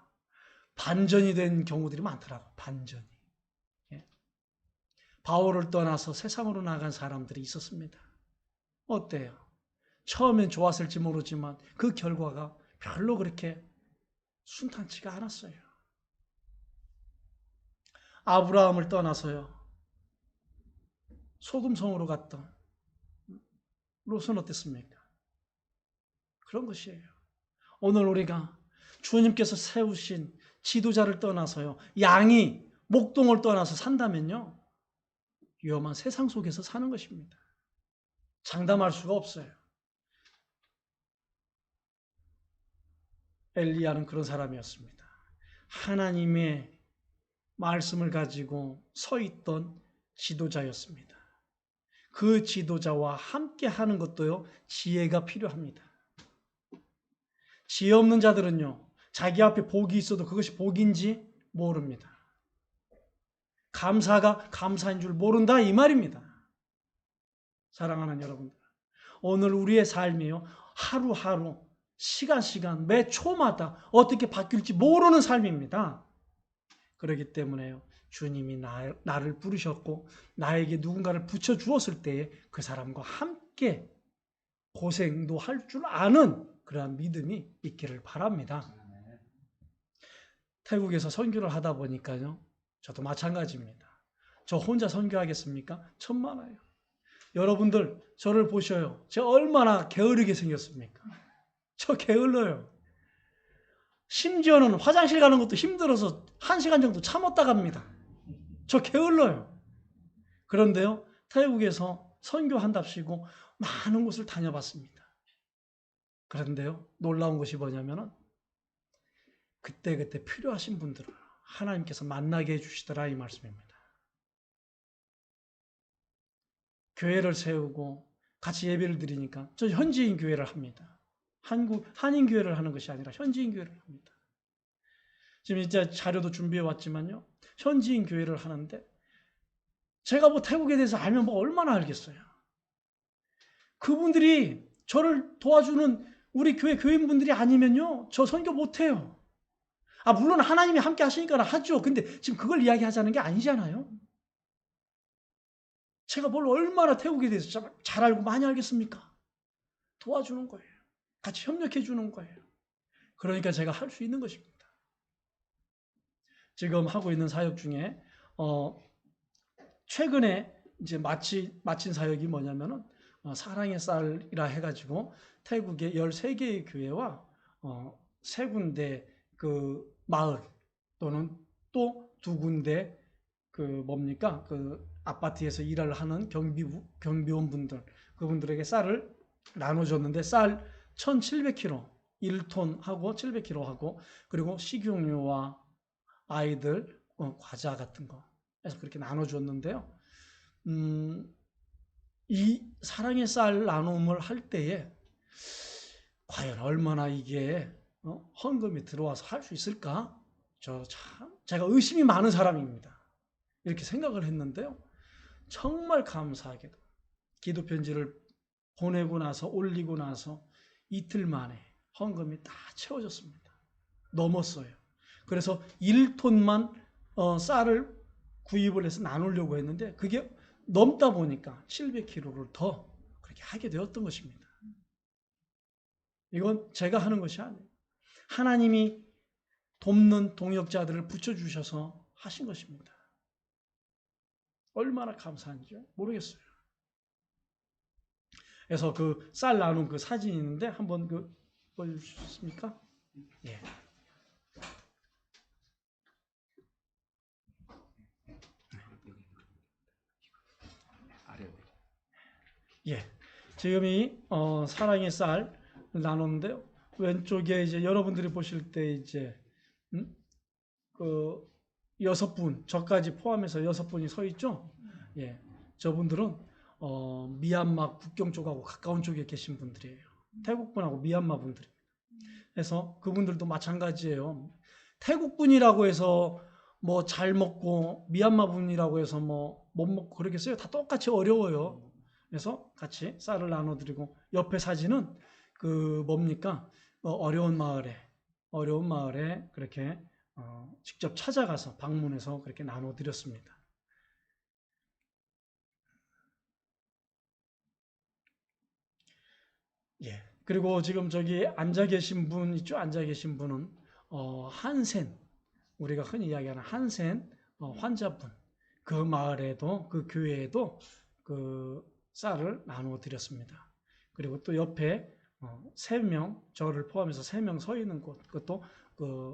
C: 반전이 된 경우들이 많더라고. 반전이. 예. 바울을 떠나서 세상으로 나간 사람들이 있었습니다. 어때요? 처음엔 좋았을지 모르지만 그 결과가 별로 그렇게 순탄치가 않았어요. 아브라함을 떠나서요. 소금성으로 갔던 롯은 어땠습니까? 그런 것이에요. 오늘 우리가 주님께서 세우신 지도자를 떠나서요. 양이 목동을 떠나서 산다면요. 위험한 세상 속에서 사는 것입니다. 장담할 수가 없어요. 엘리야는 그런 사람이었습니다. 하나님의 말씀을 가지고 서 있던 지도자였습니다. 그 지도자와 함께 하는 것도요, 지혜가 필요합니다. 지혜 없는 자들은요, 자기 앞에 복이 있어도 그것이 복인지 모릅니다. 감사가 감사인 줄 모른다 이 말입니다. 사랑하는 여러분들, 오늘 우리의 삶이요, 하루하루 시간 매 초마다 어떻게 바뀔지 모르는 삶입니다. 그렇기 때문에요. 주님이 나를 부르셨고 나에게 누군가를 붙여주었을 때에 그 사람과 함께 고생도 할 줄 아는 그러한 믿음이 있기를 바랍니다. 태국에서 선교를 하다 보니까요. 저도 마찬가지입니다. 저 혼자 선교하겠습니까? 천만에요. 여러분들 저를 보셔요. 제가 얼마나 게으르게 생겼습니까? 저 게을러요. 심지어는 화장실 가는 것도 힘들어서 1시간 정도 참았다 갑니다. 저 게을러요. 그런데요, 태국에서 선교한답시고 많은 곳을 다녀봤습니다. 그런데요, 놀라운 것이 뭐냐면은 그때 필요하신 분들을 하나님께서 만나게 해주시더라 이 말씀입니다. 교회를 세우고 같이 예배를 드리니까 저 현지인 교회를 합니다. 한인 교회를 하는 것이 아니라 현지인 교회를 합니다. 지금 이제 자료도 준비해 왔지만요. 현지인 교회를 하는데 제가 뭐 태국에 대해서 알면 뭐 얼마나 알겠어요. 그분들이 저를 도와주는 우리 교회 교인분들이 아니면요. 저 선교 못해요. 물론 하나님이 함께 하시니까 하죠. 근데 지금 그걸 이야기하자는 게 아니잖아요. 제가 뭘 얼마나 태국에 대해서 잘 알고 많이 알겠습니까? 도와주는 거예요. 같이 협력해 주는 거예요. 그러니까 제가 할 수 있는 것입니다. 지금 하고 있는 사역 중에 최근에 이제 마친 사역이 뭐냐면은 사랑의 쌀이라 해가지고 태국의 13개의 교회와 3군데 그 마을 또는 또 2군데 그 아파트에서 일을 하는 경비원분들 그분들에게 쌀을 나눠줬는데 쌀 1,700kg 1톤 하고 700kg 하고 그리고 식용유와 아이들 과자 같은 거 해서 그렇게 나눠줬는데요. 이 사랑의 쌀 나눔을 할 때에 과연 얼마나 이게 헌금이 들어와서 할 수 있을까? 제가 의심이 많은 사람입니다. 이렇게 생각을 했는데요. 정말 감사하게도 기도 편지를 보내고 나서 올리고 나서 이틀 만에 헌금이 다 채워졌습니다. 넘었어요. 그래서 1톤만 쌀을 구입을 해서 나누려고 했는데 그게 넘다 보니까 700kg를 더 그렇게 하게 되었던 것입니다. 이건 제가 하는 것이 아니에요. 하나님이 돕는 동역자들을 붙여주셔서 하신 것입니다. 얼마나 감사한지 모르겠어요. 그래서 그 쌀 나눈 그 사진이 있는데 한번 그 보여줄 수 있습니까? 예. 예. 지금 이 사랑의 쌀 나눴는데요. 왼쪽에 이제 여러분들이 보실 때 이제 그 6분, 저까지 포함해서 6분이 서 있죠. 예. 저분들은 미얀마 국경 쪽하고 가까운 쪽에 계신 분들이에요. 태국분하고 미얀마 분들이. 그래서 그분들도 마찬가지예요. 태국분이라고 해서 뭐 잘 먹고 미얀마 분이라고 해서 뭐 못 먹고 그러겠어요? 다 똑같이 어려워요. 그래서 같이 쌀을 나눠드리고 옆에 사진은 그 뭡니까? 어려운 마을에 그렇게 직접 찾아가서 방문해서 그렇게 나눠드렸습니다. 예. 그리고 지금 저기 앉아 계신 분 있죠? 앉아 계신 분은 한센, 우리가 흔히 이야기하는 한센 환자분, 그 마을에도 그 교회에도 그 쌀을 나누어 드렸습니다. 그리고 또 옆에 3명, 저를 포함해서 3명 서 있는 곳, 그것도 그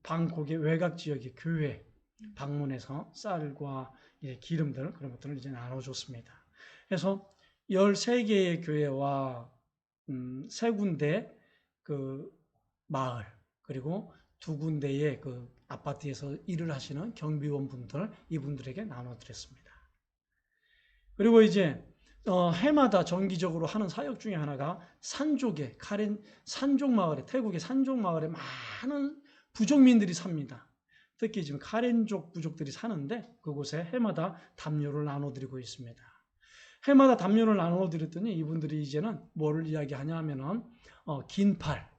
C: 방콕의 외곽 지역의 교회 방문해서 쌀과 기름들 그런 것들을 이제 나눠줬습니다. 그래서 13개의 교회와 3군데 그 마을, 그리고 2군데의 그 아파트에서 일을 하시는 경비원 분들, 이분들에게 나눠드렸습니다. 그리고 이제 해마다 정기적으로 하는 사역 중에 하나가 산족의 산족 마을에, 태국의 산족 마을에 많은 부족민들이 삽니다. 특히 지금 카렌족 부족들이 사는데 그곳에 해마다 담요를 나눠드리고 있습니다. 해마다 담요를 나눠드렸더니 이분들이 이제는 뭐를 이야기하냐 하면은 긴 팔,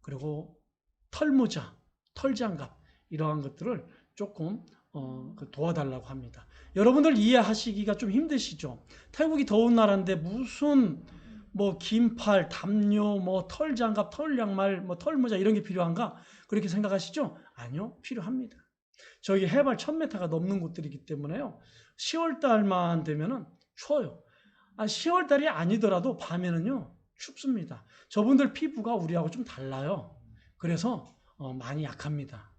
C: 그리고 털모자, 털장갑 이러한 것들을 조금 도와달라고 합니다. 여러분들 이해하시기가 좀 힘드시죠? 태국이 더운 나라인데 무슨 뭐 긴팔, 담요, 뭐 털장갑, 털양말, 뭐 털모자 이런 게 필요한가? 그렇게 생각하시죠? 아니요, 필요합니다. 저기 해발 1000m가 넘는 곳들이기 때문에요. 10월 달만 되면은 추워요. 10월 달이 아니더라도 밤에는요 춥습니다. 저분들 피부가 우리하고 좀 달라요. 그래서 많이 약합니다.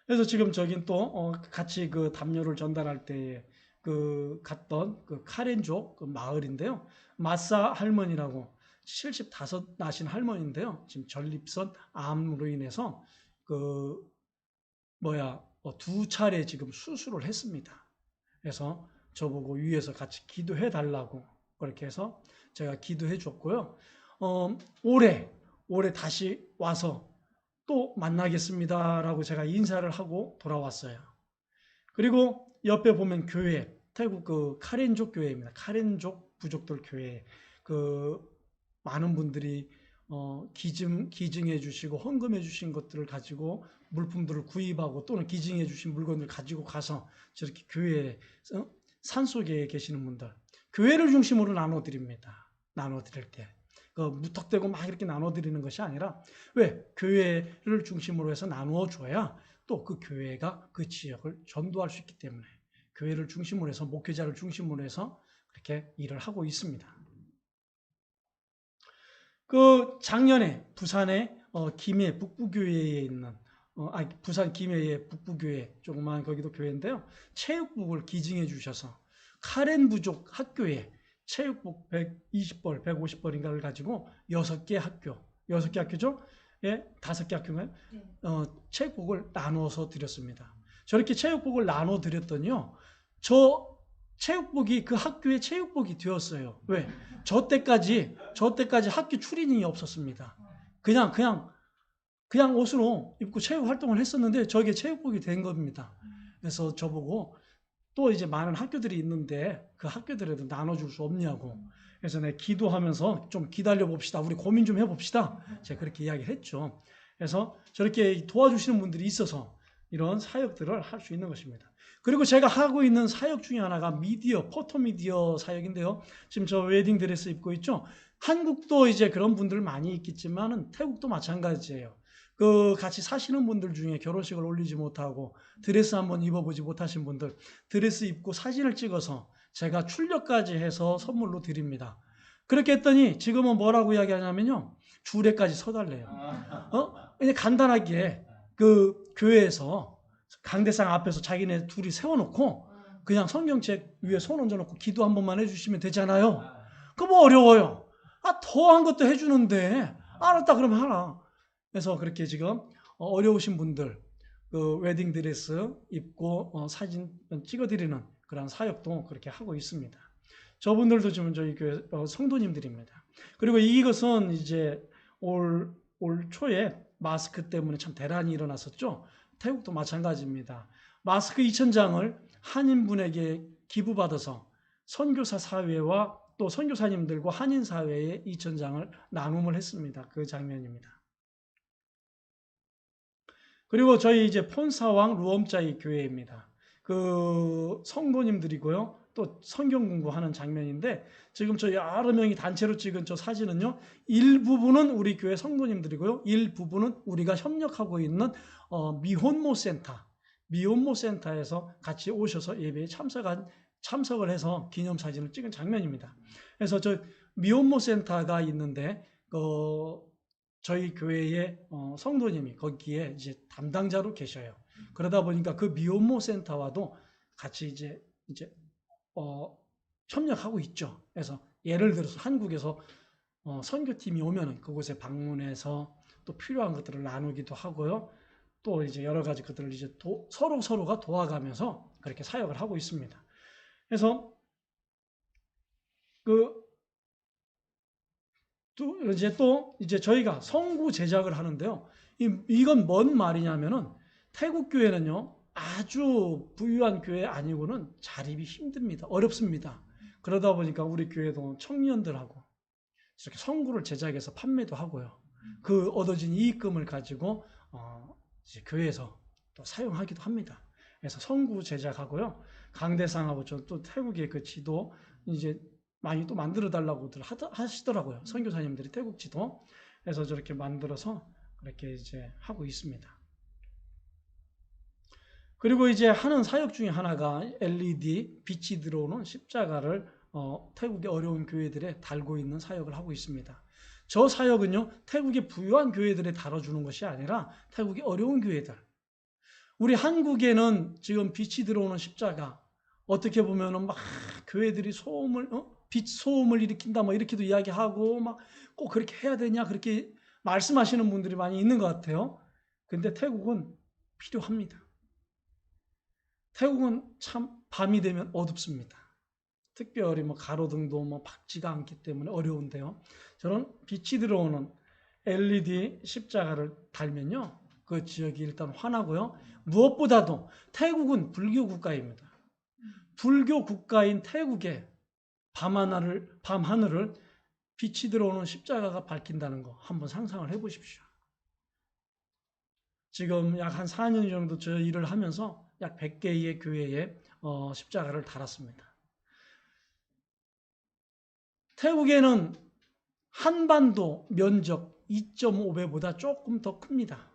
C: 그래서 지금 저긴 또 같이 그 담요를 전달할 때 그 갔던 그 카렌족 그 마을인데요. 마사 할머니라고 75 나신 할머니인데요. 지금 전립선 암으로 인해서 그 2차례 지금 수술을 했습니다. 그래서 저보고 위에서 같이 기도해 달라고 그렇게 해서 제가 기도해 줬고요. 올해 다시 와서 또 만나겠습니다라고 제가 인사를 하고 돌아왔어요. 그리고 옆에 보면 교회, 태국 그 카렌족 교회입니다. 카렌족 부족들 교회. 그 많은 분들이 기증해 주시고 헌금해 주신 것들을 가지고 물품들을 구입하고 또는 기증해 주신 물건을 가지고 가서 저렇게 교회에 산속에 계시는 분들, 교회를 중심으로 나눠드립니다. 나눠드릴 때. 무턱대고 막 이렇게 나눠드리는 것이 아니라, 왜? 교회를 중심으로 해서 나누어줘야 또 그 교회가 그 지역을 전도할 수 있기 때문에 교회를 중심으로 해서, 목회자를 중심으로 해서 그렇게 일을 하고 있습니다. 그 작년에 부산의 김해 북부교회에 있는 부산 김해의 북부교회, 조그마한 거기도 교회인데요. 체육복을 기증해 주셔서 카렌 부족 학교에 체육복 120벌, 150벌인가를 가지고 6개 학교죠? 예, 5개 학교인가요? 체육복을 나누어서 드렸습니다. 저렇게 체육복을 나눠 드렸더니요, 저 체육복이 그 학교의 체육복이 되었어요. 왜? 저 때까지 학교 출인이 없었습니다. 그냥 옷으로 입고 체육 활동을 했었는데 저게 체육복이 된 겁니다. 그래서 저보고 또 이제 많은 학교들이 있는데 그 학교들에도 나눠줄 수 없냐고. 그래서 내가 기도하면서 좀 기다려 봅시다. 우리 고민 좀 해봅시다. 제가 그렇게 이야기를 했죠. 그래서 저렇게 도와주시는 분들이 있어서 이런 사역들을 할 수 있는 것입니다. 그리고 제가 하고 있는 사역 중에 하나가 포토미디어 사역인데요. 지금 저 웨딩 드레스 입고 있죠. 한국도 이제 그런 분들 많이 있겠지만은 태국도 마찬가지예요. 그 같이 사시는 분들 중에 결혼식을 올리지 못하고 드레스 한번 입어보지 못하신 분들 드레스 입고 사진을 찍어서 제가 출력까지 해서 선물로 드립니다. 그렇게 했더니 지금은 뭐라고 이야기하냐면요. 주례까지 서달래요. 그냥 간단하게 그 교회에서 강대상 앞에서 자기네 둘이 세워놓고 그냥 성경책 위에 손 얹어놓고 기도 한 번만 해주시면 되잖아요. 그 뭐 어려워요. 더한 것도 해주는데 알았다 그러면 하라. 그래서 그렇게 지금 어려우신 분들 그 웨딩 드레스 입고 사진 찍어드리는 그런 사역도 그렇게 하고 있습니다. 저분들도 지금 저희 교회 성도님들입니다. 그리고 이것은 이제 올 초에 마스크 때문에 참 대란이 일어났었죠. 태국도 마찬가지입니다. 마스크 2,000장을 한인분에게 기부받아서 선교사 사회와 또 선교사님들과 한인 사회에 2,000장을 나눔을 했습니다. 그 장면입니다. 그리고 저희 이제 폰사왕 루엄짜이 교회입니다. 그 성도님들이고요. 또 성경 공부하는 장면인데 지금 저 여러 명이 단체로 찍은 저 사진은요. 일부분은 우리 교회 성도님들이고요. 일부분은 우리가 협력하고 있는 미혼모 센터에서 같이 오셔서 예배에 참석을 해서 기념사진을 찍은 장면입니다. 그래서 저 미혼모 센터가 있는데 저희 교회의 성도님이 거기에 이제 담당자로 계셔요. 그러다 보니까 그 미혼모 센터와도 같이 이제 협력하고 있죠. 그래서 예를 들어서 한국에서 선교팀이 오면은 그곳에 방문해서 또 필요한 것들을 나누기도 하고요. 또 이제 여러 가지 것들을 이제 서로가 도와가면서 그렇게 사역을 하고 있습니다. 그래서 이제 저희가 성구 제작을 하는데요. 이건 뭔 말이냐면은 태국 교회는요 아주 부유한 교회 아니고는 자립이 힘듭니다. 어렵습니다. 그러다 보니까 우리 교회도 청년들하고 이렇게 성구를 제작해서 판매도 하고요. 그 얻어진 이익금을 가지고 이제 교회에서 또 사용하기도 합니다. 그래서 성구 제작하고요. 강대상하고 또 태국의 그 지도 이제 많이 또 만들어 달라고들 하시더라고요. 선교사님들이 태국 지도. 그래서 저렇게 만들어서 그렇게 이제 하고 있습니다. 그리고 이제 하는 사역 중에 하나가 LED 빛이 들어오는 십자가를 태국의 어려운 교회들에 달고 있는 사역을 하고 있습니다. 저 사역은요, 태국의 부유한 교회들에 달아주는 것이 아니라 태국의 어려운 교회들. 우리 한국에는 지금 빛이 들어오는 십자가, 어떻게 보면은 막 교회들이 빛 소음을 일으킨다, 뭐 이렇게도 이야기하고, 막 꼭 그렇게 해야 되냐, 그렇게 말씀하시는 분들이 많이 있는 것 같아요. 근데 태국은 필요합니다. 태국은 참 밤이 되면 어둡습니다. 특별히 뭐 가로등도 뭐 밝지가 않기 때문에 어려운데요. 저는 빛이 들어오는 LED 십자가를 달면요, 그 지역이 일단 환하고요. 무엇보다도 태국은 불교 국가입니다. 불교 국가인 태국의 밤하늘을 빛이 들어오는 십자가가 밝힌다는 거 한번 상상을 해보십시오. 지금 약 한 4년 정도 저 일을 하면서 약 100개의 교회에 십자가를 달았습니다. 태국에는 한반도 면적 2.5배보다 조금 더 큽니다.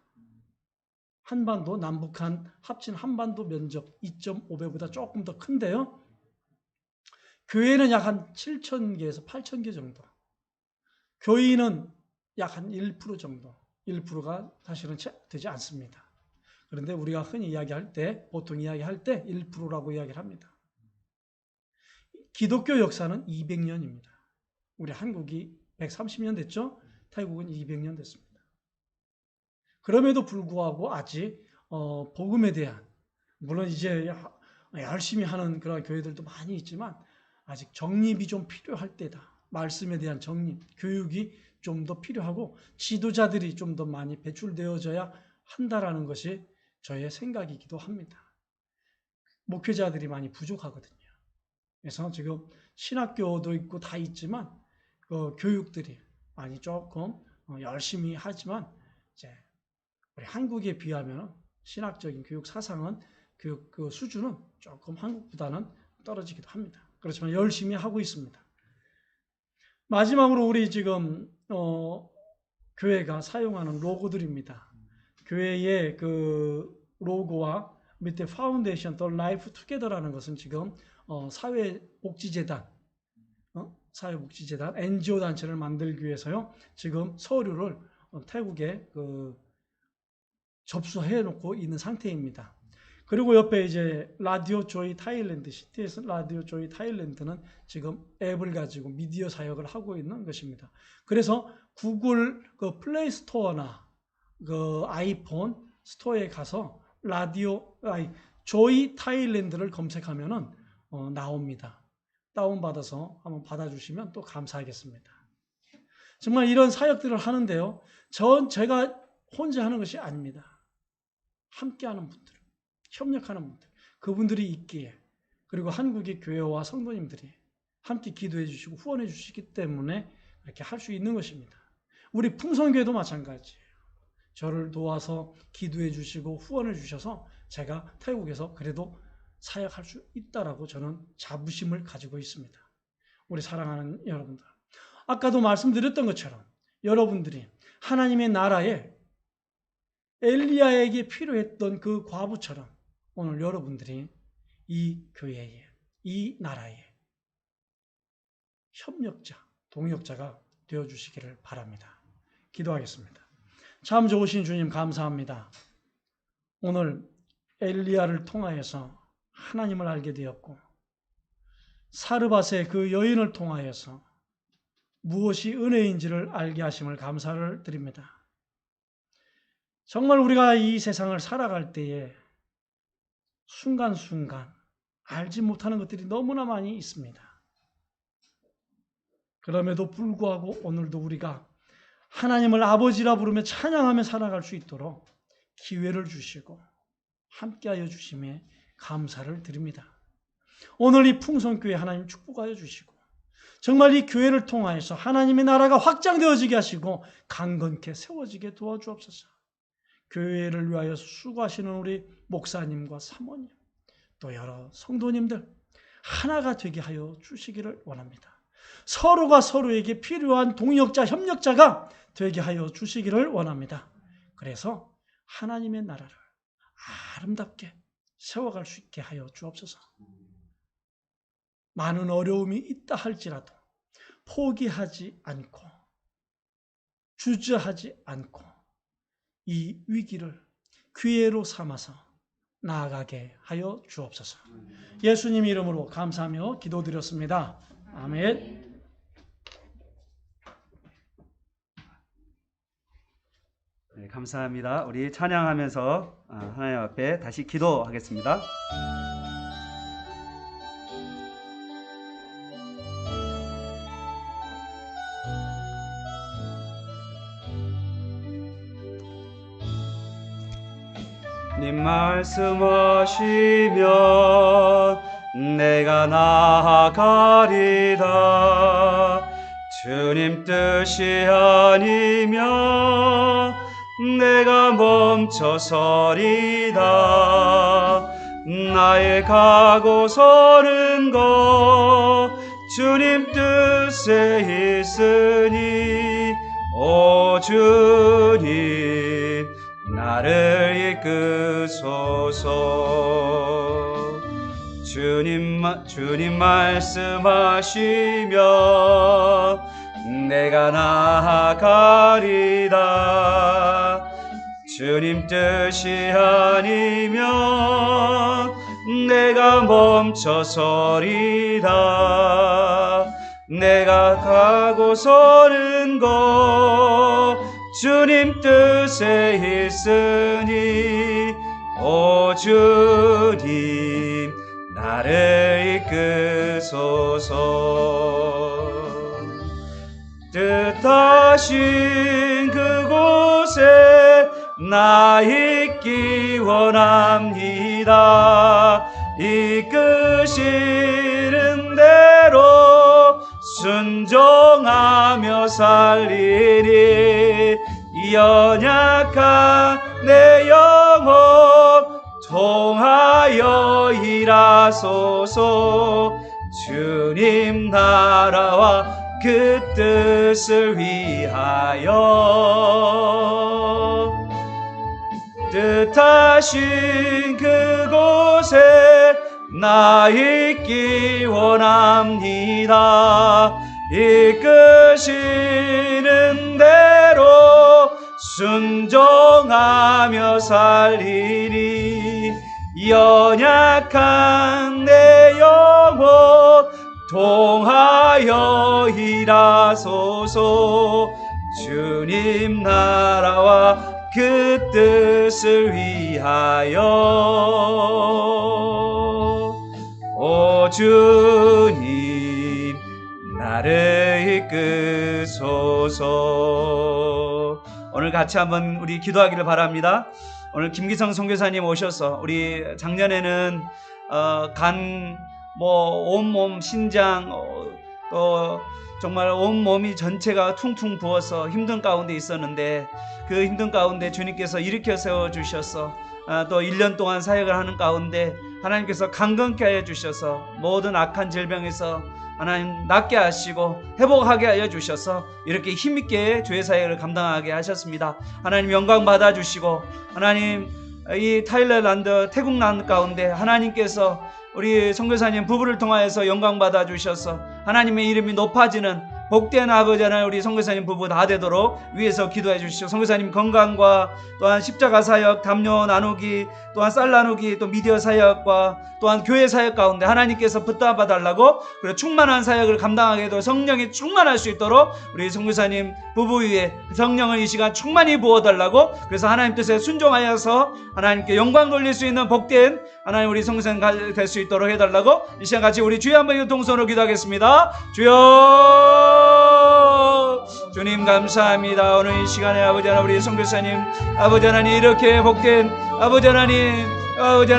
C: 한반도, 남북한 합친 한반도 면적 2.5배보다 조금 더 큰데요. 교회는 약 한 7,000개에서 8,000개 정도. 교인은 약 한 1% 정도. 1%가 사실은 되지 않습니다. 그런데 우리가 흔히 이야기할 때, 보통 이야기할 때 1%라고 이야기를 합니다. 기독교 역사는 200년입니다. 우리 한국이 130년 됐죠? 태국은 200년 됐습니다. 그럼에도 불구하고 아직 복음에 대한, 물론 이제 열심히 하는 그런 교회들도 많이 있지만 아직 정립이 좀 필요할 때다. 말씀에 대한 정립, 교육이 좀 더 필요하고 지도자들이 좀 더 많이 배출되어져야 한다라는 것이 저의 생각이기도 합니다. 목회자들이 많이 부족하거든요. 그래서 지금 신학교도 있고 다 있지만 그 교육들이 많이 조금 열심히 하지만 이제 우리 한국에 비하면 신학적인 교육 사상은 그 수준은 조금 한국보다는 떨어지기도 합니다. 그렇지만 열심히 하고 있습니다. 마지막으로 우리 지금 교회가 사용하는 로고들입니다. 교회의 그 로고와 밑에 파운데이션 더 라이프 투게더라는 것은 지금 사회복지재단 NGO 단체를 만들기 위해서요. 지금 서류를 태국에 접수해 놓고 있는 상태입니다. 그리고 옆에 이제 라디오 조이 타일랜드, CTS 라디오 조이 타일랜드는 지금 앱을 가지고 미디어 사역을 하고 있는 것입니다. 그래서 구글 그 플레이 스토어나 그 아이폰 스토어에 가서 조이 타일랜드를 검색하면은 나옵니다. 다운받아서 한번 받아주시면 또 감사하겠습니다. 정말 이런 사역들을 하는데요. 제가 혼자 하는 것이 아닙니다. 함께하는 분들, 협력하는 분들, 그분들이 있기에, 그리고 한국의 교회와 성도님들이 함께 기도해 주시고 후원해 주시기 때문에 이렇게 할 수 있는 것입니다. 우리 풍성교회도 마찬가지예요. 저를 도와서 기도해 주시고 후원해 주셔서 제가 태국에서 그래도 사역할 수 있다라고 저는 자부심을 가지고 있습니다. 우리 사랑하는 여러분들, 아까도 말씀드렸던 것처럼 여러분들이 하나님의 나라에 엘리야에게 필요했던 그 과부처럼 오늘 여러분들이 이 교회에, 이 나라에 협력자, 동역자가 되어주시기를 바랍니다. 기도하겠습니다. 참 좋으신 주님 감사합니다. 오늘 엘리야를 통하여서 하나님을 알게 되었고, 사르밧의 그 여인을 통하여서 무엇이 은혜인지를 알게 하심을 감사를 드립니다. 정말 우리가 이 세상을 살아갈 때에 순간순간 알지 못하는 것들이 너무나 많이 있습니다. 그럼에도 불구하고 오늘도 우리가 하나님을 아버지라 부르며 찬양하며 살아갈 수 있도록 기회를 주시고 함께하여 주심에 감사를 드립니다. 오늘 이 풍성교회 하나님 축복하여 주시고 정말 이 교회를 통하여서 하나님의 나라가 확장되어지게 하시고 강건케 세워지게 도와주옵소서. 교회를 위하여 수고하시는 우리 목사님과 사모님, 또 여러 성도님들 하나가 되게 하여 주시기를 원합니다. 서로가 서로에게 필요한 동역자, 협력자가 되게 하여 주시기를 원합니다. 그래서 하나님의 나라를 아름답게 세워갈 수 있게 하여 주옵소서. 많은 어려움이 있다 할지라도 포기하지 않고 주저하지 않고 이 위기를 기회로 삼아서 나아가게 하여 주옵소서. 예수님 이름으로 감사하며 기도드렸습니다. 아멘.
B: 네, 감사합니다. 우리 찬양하면서 하나님 앞에 다시 기도하겠습니다. 님 말씀하시면 내가 나아가리다. 주님 뜻이 아니면 내가 멈춰서리다. 나의 가고 서는 것 주님 뜻에 있으니 오 주님 나를 이끄소서. 주님 말씀하시면 내가 나아가리다. 주님 뜻이 아니면 내가 멈춰서리다. 내가 가고 서는 것 주님 뜻에 있으니 오 주님 나를 이끄소서. 뜻하신 그곳에 나 있기 원합니다. 이끄시는 대로 순종하며 살리니 연약한 내 영혼 통하여 일하소서. 주님 나라와 그 뜻을 위하여 뜻하신 그곳에 나 있기 원합니다. 이끄시는 대로 순종하며 살리리. 연약한 내 영혼 통하여 일하소서. 주님 나라와 그 뜻을 위하여. 오 주님 나를 이끄소서. 오늘 같이 한번 우리 기도하기를 바랍니다. 오늘 김기성 선교사님 오셔서 우리 작년에는 간 온몸 신장 또 정말 온몸이 전체가 퉁퉁 부어서 힘든 가운데 있었는데 그 힘든 가운데 주님께서 일으켜 세워 주셔서 또 1년 동안 사역을 하는 가운데 하나님께서 강건케 하여 주셔서 모든 악한 질병에서 하나님 낫게 하시고 회복하게 하여 주셔서 이렇게 힘있게 주의 사역을 감당하게 하셨습니다. 하나님 영광 받아주시고 하나님 이 타일랜드 태국난 가운데 하나님께서 우리 선교사님 부부를 통하여서 영광 받아주셔서 하나님의 이름이 높아지는 복된 아버지 하나님 우리 선교사님 부부 다 되도록 위에서 기도해 주시고 선교사님 건강과 또한 십자가 사역, 담요 나누기, 또한 쌀 나누기, 또 미디어 사역과 또한 교회 사역 가운데 하나님께서 붙잡아 달라고 그리고 충만한 사역을 감당하게 해도 성령이 충만할 수 있도록 우리 선교사님 부부 위에 성령을 이 시간 충만히 부어달라고 그래서 하나님 뜻에 순종하여서 하나님께 영광 돌릴 수 있는 복된 하나님 우리 선교사님 될 수 있도록 해달라고 이 시간 같이 우리 주여 한번 동선으로 기도하겠습니다. 주여 주님 감사합니다. 오늘 이 시간에 아버지 하나님 우리 선교사님 아버지 하나님 이렇게 복된 아버지 하나님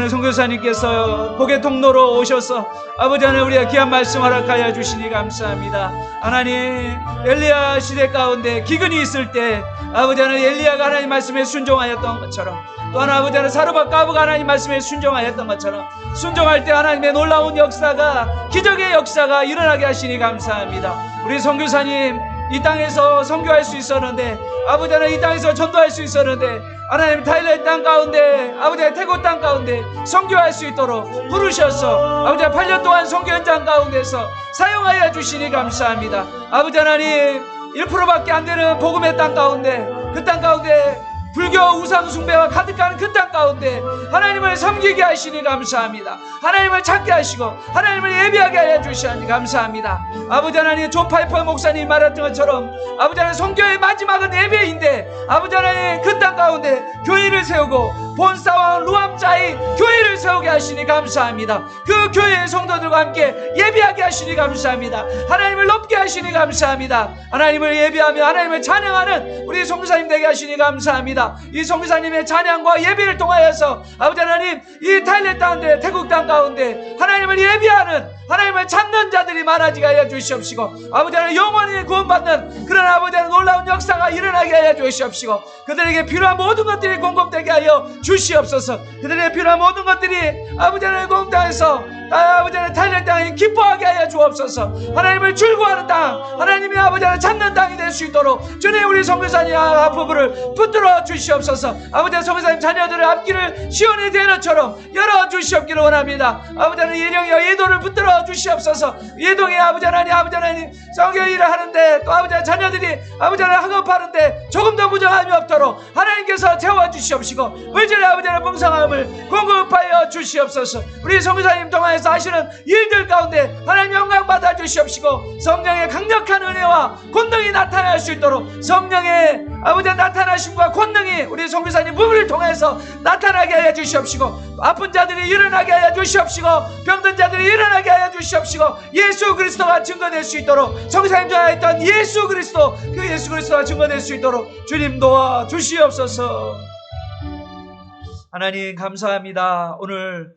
B: 선교사님께서 복의 통로로 오셔서 아버지 하나님 우리가 귀한 말씀 허락하여 주시니 감사합니다. 하나님 엘리야 시대 가운데 기근이 있을 때 아버지 하나님 엘리야가 하나님 말씀에 순종하였던 것처럼 또한 아버지 하나님 사르밧 가브가 하나님 말씀에 순종하였던 것처럼 순종할 때 하나님의 놀라운 역사가 기적의 역사가 일어나게 하시니 감사합니다. 우리 선교사님 이 땅에서 선교할 수 있었는데 아버지 하나님 이 땅에서 전도할 수 있었는데 하나님 타일랜드 땅 가운데 아버지 하나님 태국 땅 가운데 선교할 수 있도록 부르셔서 아버지 하나님 8년 동안 선교 현장 가운데서 사용하여 주시니 감사합니다. 아버지 하나님 1%밖에 안 되는 복음의 땅 가운데 그 땅 가운데 불교 우상 숭배와 가득한 그 땅 가운데 하나님을 섬기게 하시니 감사합니다. 하나님을 찾게 하시고 하나님을 예배하게 하여 주시니 감사합니다. 아버지 하나님 존 파이퍼 목사님 말했던 것처럼 아버지 하나님 선교의 마지막은 예배인데 아버지 하나님 그 땅 가운데 교회를 세우고 본사와 루암자인 교회를 세우게 하시니 감사합니다. 그 교회의 성도들과 함께 예배하게 하시니 감사합니다. 하나님을 높게 하시니 감사합니다. 하나님을 예배하며 하나님을 찬양하는 우리 선교사님 되게 하시니 감사합니다. 이 선교사님의 찬양과 예배를 통하여서 아버지 하나님 이 타일랜드 가운데 태국 땅 가운데 하나님을 예배하는 하나님을 찾는 자들이 많아지게 하여 주시옵시고 아버지 하나님 영원히 구원받는 그런 아버지 하나님 놀라운 역사가 일어나게 하여 주시옵시고 그들에게 필요한 모든 것들이 공급되게 하여 주시옵소서. 그들에게 필요한 모든 것들이 아버지 하나님 공동에서 아버지 하나님 타일랜드 땅에 기뻐하게 하여 주옵소서. 하나님을 즐거워하는 땅 하나님이 아버지 하나님 찾는 땅이 될 수 있도록 주님 우리 선교사님 부부를 붙들어 주시옵소서. 아버지 하나님 선교사님 자녀들의 앞길을 시온의 대로처럼 열어주시옵기를 원합니다. 아버지 하나님 예령이와 예도를 붙들어 주시옵소서. 예동의 아버지 하나님 성교 일을 하는데 또 아버지 하나님 자녀들이 아버지 하나님 학업하는데 조금 더 부정함이 없도록 하나님께서 채워주시옵시고 물질의 아버지 하나님 풍성함을 공급하여 주시옵소서. 우리 선교사님 통하여서 하시는 일들 가운데 하나님 영광 받아 주시옵시고 성령의 강력한 은혜와 권능이 나타날 수 있도록 성령의 아버지 나타나심과 권능이 우리 선교사님 부부를 통해서 나타나게 하여 주시옵시고 아픈 자들이 일어나게 하여 주시옵시고 병든 자들이 일어나게 하여 주시옵시고 예수 그리스도가 증거될 수 있도록 선교사님 전에 있던 예수 그리스도 그 예수 그리스도가 증거될 수 있도록 주님 도와 주시옵소서. 하나님 감사합니다. 오늘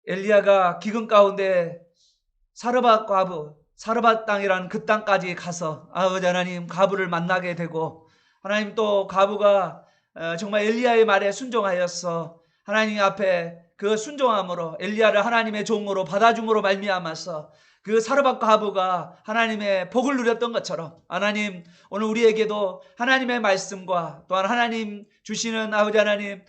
B: 엘리야가 기근 가운데 사르밧 땅이라는 그 땅까지 가서 아버지 하나님 가부를 만나게 되고 하나님 또 가부가 정말 엘리야의 말에 순종하였어 하나님 앞에 그 순종함으로 엘리야를 하나님의 종으로 받아줌으로 말미암아서 그 사르밧 가부가 하나님의 복을 누렸던 것처럼 하나님 오늘 우리에게도 하나님의 말씀과 또한 하나님 주시는 아버지 하나님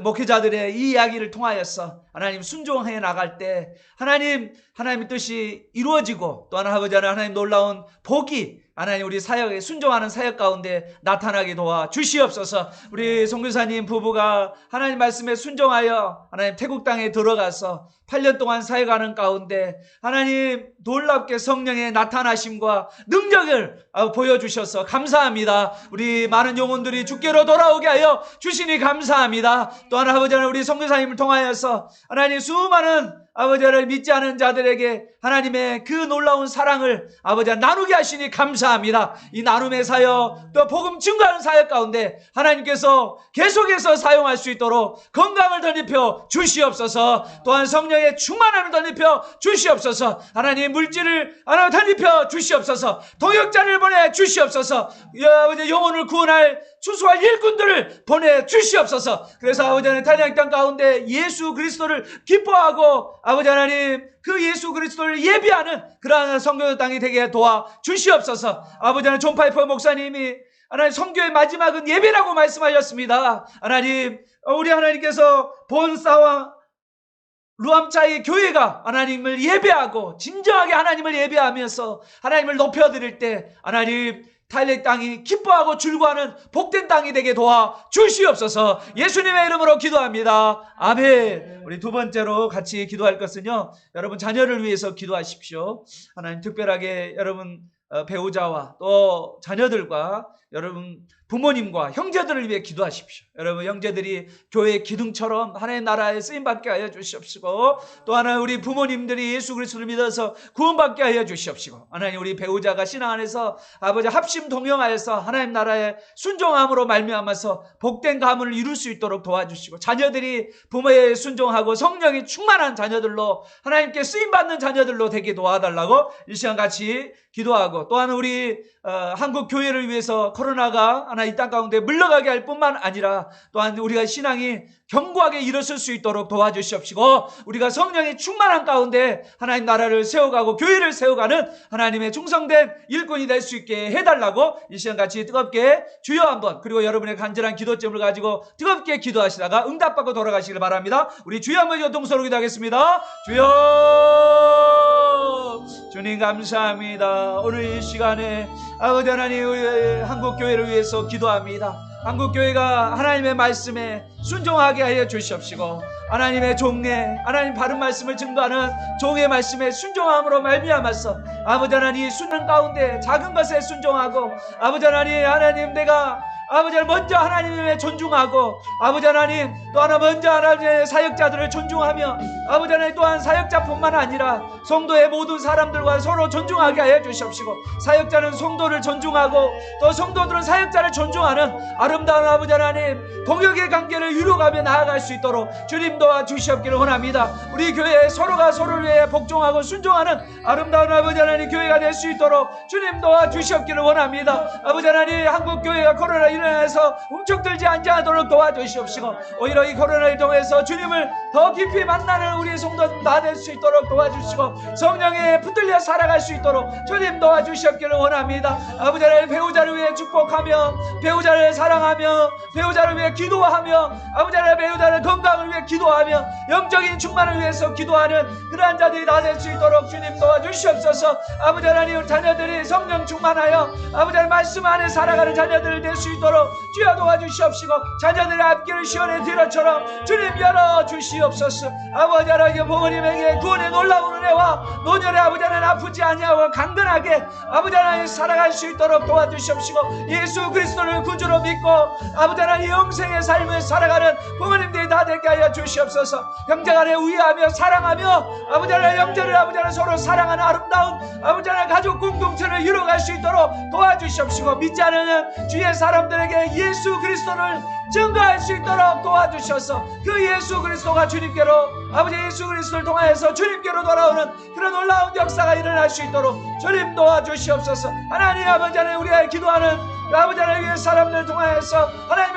B: 목회자들의 이 이야기를 통하여서 하나님 순종해 나갈 때 하나님의 뜻이 이루어지고 또 아버지 하나님 놀라운 복이 하나님 우리 사역에 순종하는 사역 가운데 나타나게 도와 주시옵소서. 우리 선교사님 부부가 하나님 말씀에 순종하여 하나님 태국 땅에 들어가서 8년 동안 사역하는 가운데 하나님 놀랍게 성령의 나타나심과 능력을 보여주셔서 감사합니다. 우리 많은 영혼들이 주께로 돌아오게 하여 주시니 감사합니다. 또한 아버지 하나님 우리 선교사님을 통하여서 하나님 수많은 아버지를 믿지 않은 자들에게 하나님의 그 놀라운 사랑을 아버지 나누게 하시니 감사합니다. 이 나눔의 사역 또 복음 증거하는 사역 가운데 하나님께서 계속해서 사용할 수 있도록 건강을 덧입혀 주시옵소서. 또한 성령의 충만함을 덧입혀 주시옵소서. 하나님 물질을 하나 덧입혀 주시옵소서. 동역자를 보내 주시옵소서. 아버지 영혼을 구원할 추수할 일꾼들을 보내 주시옵소서. 그래서 아버지 하나님 탄양 땅 가운데 예수 그리스도를 기뻐하고 아버지 하나님 그 예수 그리스도를 예비하는 그러한 선교 땅이 되게 도와 주시옵소서. 아버지 하나님 존 파이퍼 목사님이 하나님 선교의 마지막은 예배라고 말씀하셨습니다. 하나님 우리 하나님께서 본사와 루암차이 교회가 하나님을 예배하고 진정하게 하나님을 예배하면서 하나님을 높여드릴 때 하나님 타일렉 땅이 기뻐하고 즐거워하는 복된 땅이 되게 도와 주시옵소서. 예수님의 이름으로 기도합니다. 아멘. 우리 두 번째로 같이 기도할 것은요, 여러분 자녀를 위해서 기도하십시오. 하나님 특별하게 여러분 배우자와 또 자녀들과 여러분 부모님과 형제들을 위해 기도하십시오. 여러분 형제들이 교회의 기둥처럼 하나님의 나라에 쓰임받게 하여 주시옵시고, 또 하나 우리 부모님들이 예수 그리스도를 믿어서 구원받게 하여 주시옵시고, 하나님 우리 배우자가 신앙 안에서 아버지 합심 동행하여서 하나님 나라의 순종함으로 말미암아서 복된 가문을 이룰 수 있도록 도와주시고, 자녀들이 부모의 순종하고 성령이 충만한 자녀들로 하나님께 쓰임받는 자녀들로 되게 도와달라고 이 시간 같이 기도하고, 또한 우리 한국 교회를 위해서 코로나가 하나 이 땅 가운데 물러가게 할 뿐만 아니라 또한 우리가 신앙이 견고하게 일어설 수 있도록 도와주시옵시고, 우리가 성령이 충만한 가운데 하나님 나라를 세워가고 교회를 세워가는 하나님의 충성된 일꾼이 될 수 있게 해달라고 이 시간 같이 뜨겁게 주여 한번, 그리고 여러분의 간절한 기도점을 가지고 뜨겁게 기도하시다가 응답받고 돌아가시길 바랍니다. 우리 주여 한번 요동서로 기도하겠습니다. 주여, 주님 감사합니다. 오늘 이 시간에 아버지 하나님 우리 한국교회를 위해서 기도합니다. 한국교회가 하나님의 말씀에 순종하게 하여 주시옵시고, 하나님의 종의 하나님 바른 말씀을 증거하는 종의 말씀에 순종함으로 말미암아서 아버지 하나님 순종 가운데 작은 것에 순종하고, 아버지 하나님 내가 아버지를 먼저 하나님의 존중하고, 아버지 하나님 또 하나 먼저 하나님의 사역자들을 존중하며, 아버지 하나님 또한 사역자뿐만 아니라 성도의 모든 사람들과 서로 존중하게 하여 주시옵시고, 사역자는 성도를 존중하고 또 성도들은 사역자를 존중하는 아름다운 아버지 하나님 동역의 관계를 이루어가며 나아갈 수 있도록 주님 도와주시옵기를 원합니다. 우리 교회 서로가 서로를 위해 복종하고 순종하는 아름다운 아버지 하나님 교회가 될 수 있도록 주님 도와주시옵기를 원합니다. 아버지 하나님 한국교회가 코로나 인해서 훔쳐들지 않도록 도와주시옵시고, 오히려 이 코로나를 통해서 주님을 더 깊이 만나는 우리 성도들 다 될 수 있도록 도와주시고, 성령에 붙들려 살아갈 수 있도록 주님 도와주시옵기를 원합니다. 아버지 하나님 배우자를 위해 축복하며, 배우자를 사랑하며, 배우자를 위해 기도하며, 아버지 하나님 배우자의 건강을 위해 기도하며, 영적인 충만을 위해서 기도하는 그러한 자들이 다 될 수 있도록 주님 도와주시옵소서. 아버지 하나님 자녀들이 성령 충만하여 아버지 하나님 말씀 안에 살아가는 자녀들 될 수 있도록 주여 도와주시옵시고, 자녀들의 앞길을 시온의 뒤로처럼 주님 열어주시옵소서. 아버지 하나님 부모님에게 구원의 놀라운 은혜와 노년의 아버지 하나님 아프지 아니하고 강건하게 아버지 하나님 살아갈 수 있도록 도와주시옵시고, 예수 그리스도를 구주로 믿고 아버지 하나님 영생의 삶을 살아가는 부모님들이 다 되게 하여 주시옵소서. 형제간에 우애하며 사랑하며 아버지 하나님 형제를 아버지 하나님 서로 사랑하는 아름다운 아버지 하나님 가족 공동체를 이루어갈 수 있도록 도와주시옵시고, 믿지 않는 주의 사람들에게 예수 그리스도를 증거할 수 있도록 도와주셔서 그 예수 그리스도가 주님께로 아버지 예수 그리스도를 통하여서 주님께로 돌아오는 그런 놀라운 역사가 일어날 수 있도록 주님 도와주시옵소서. 하나님 아버지 하나님 우리가 기도하는 아버지 하나님 위해 사람들을 통하여서 하나님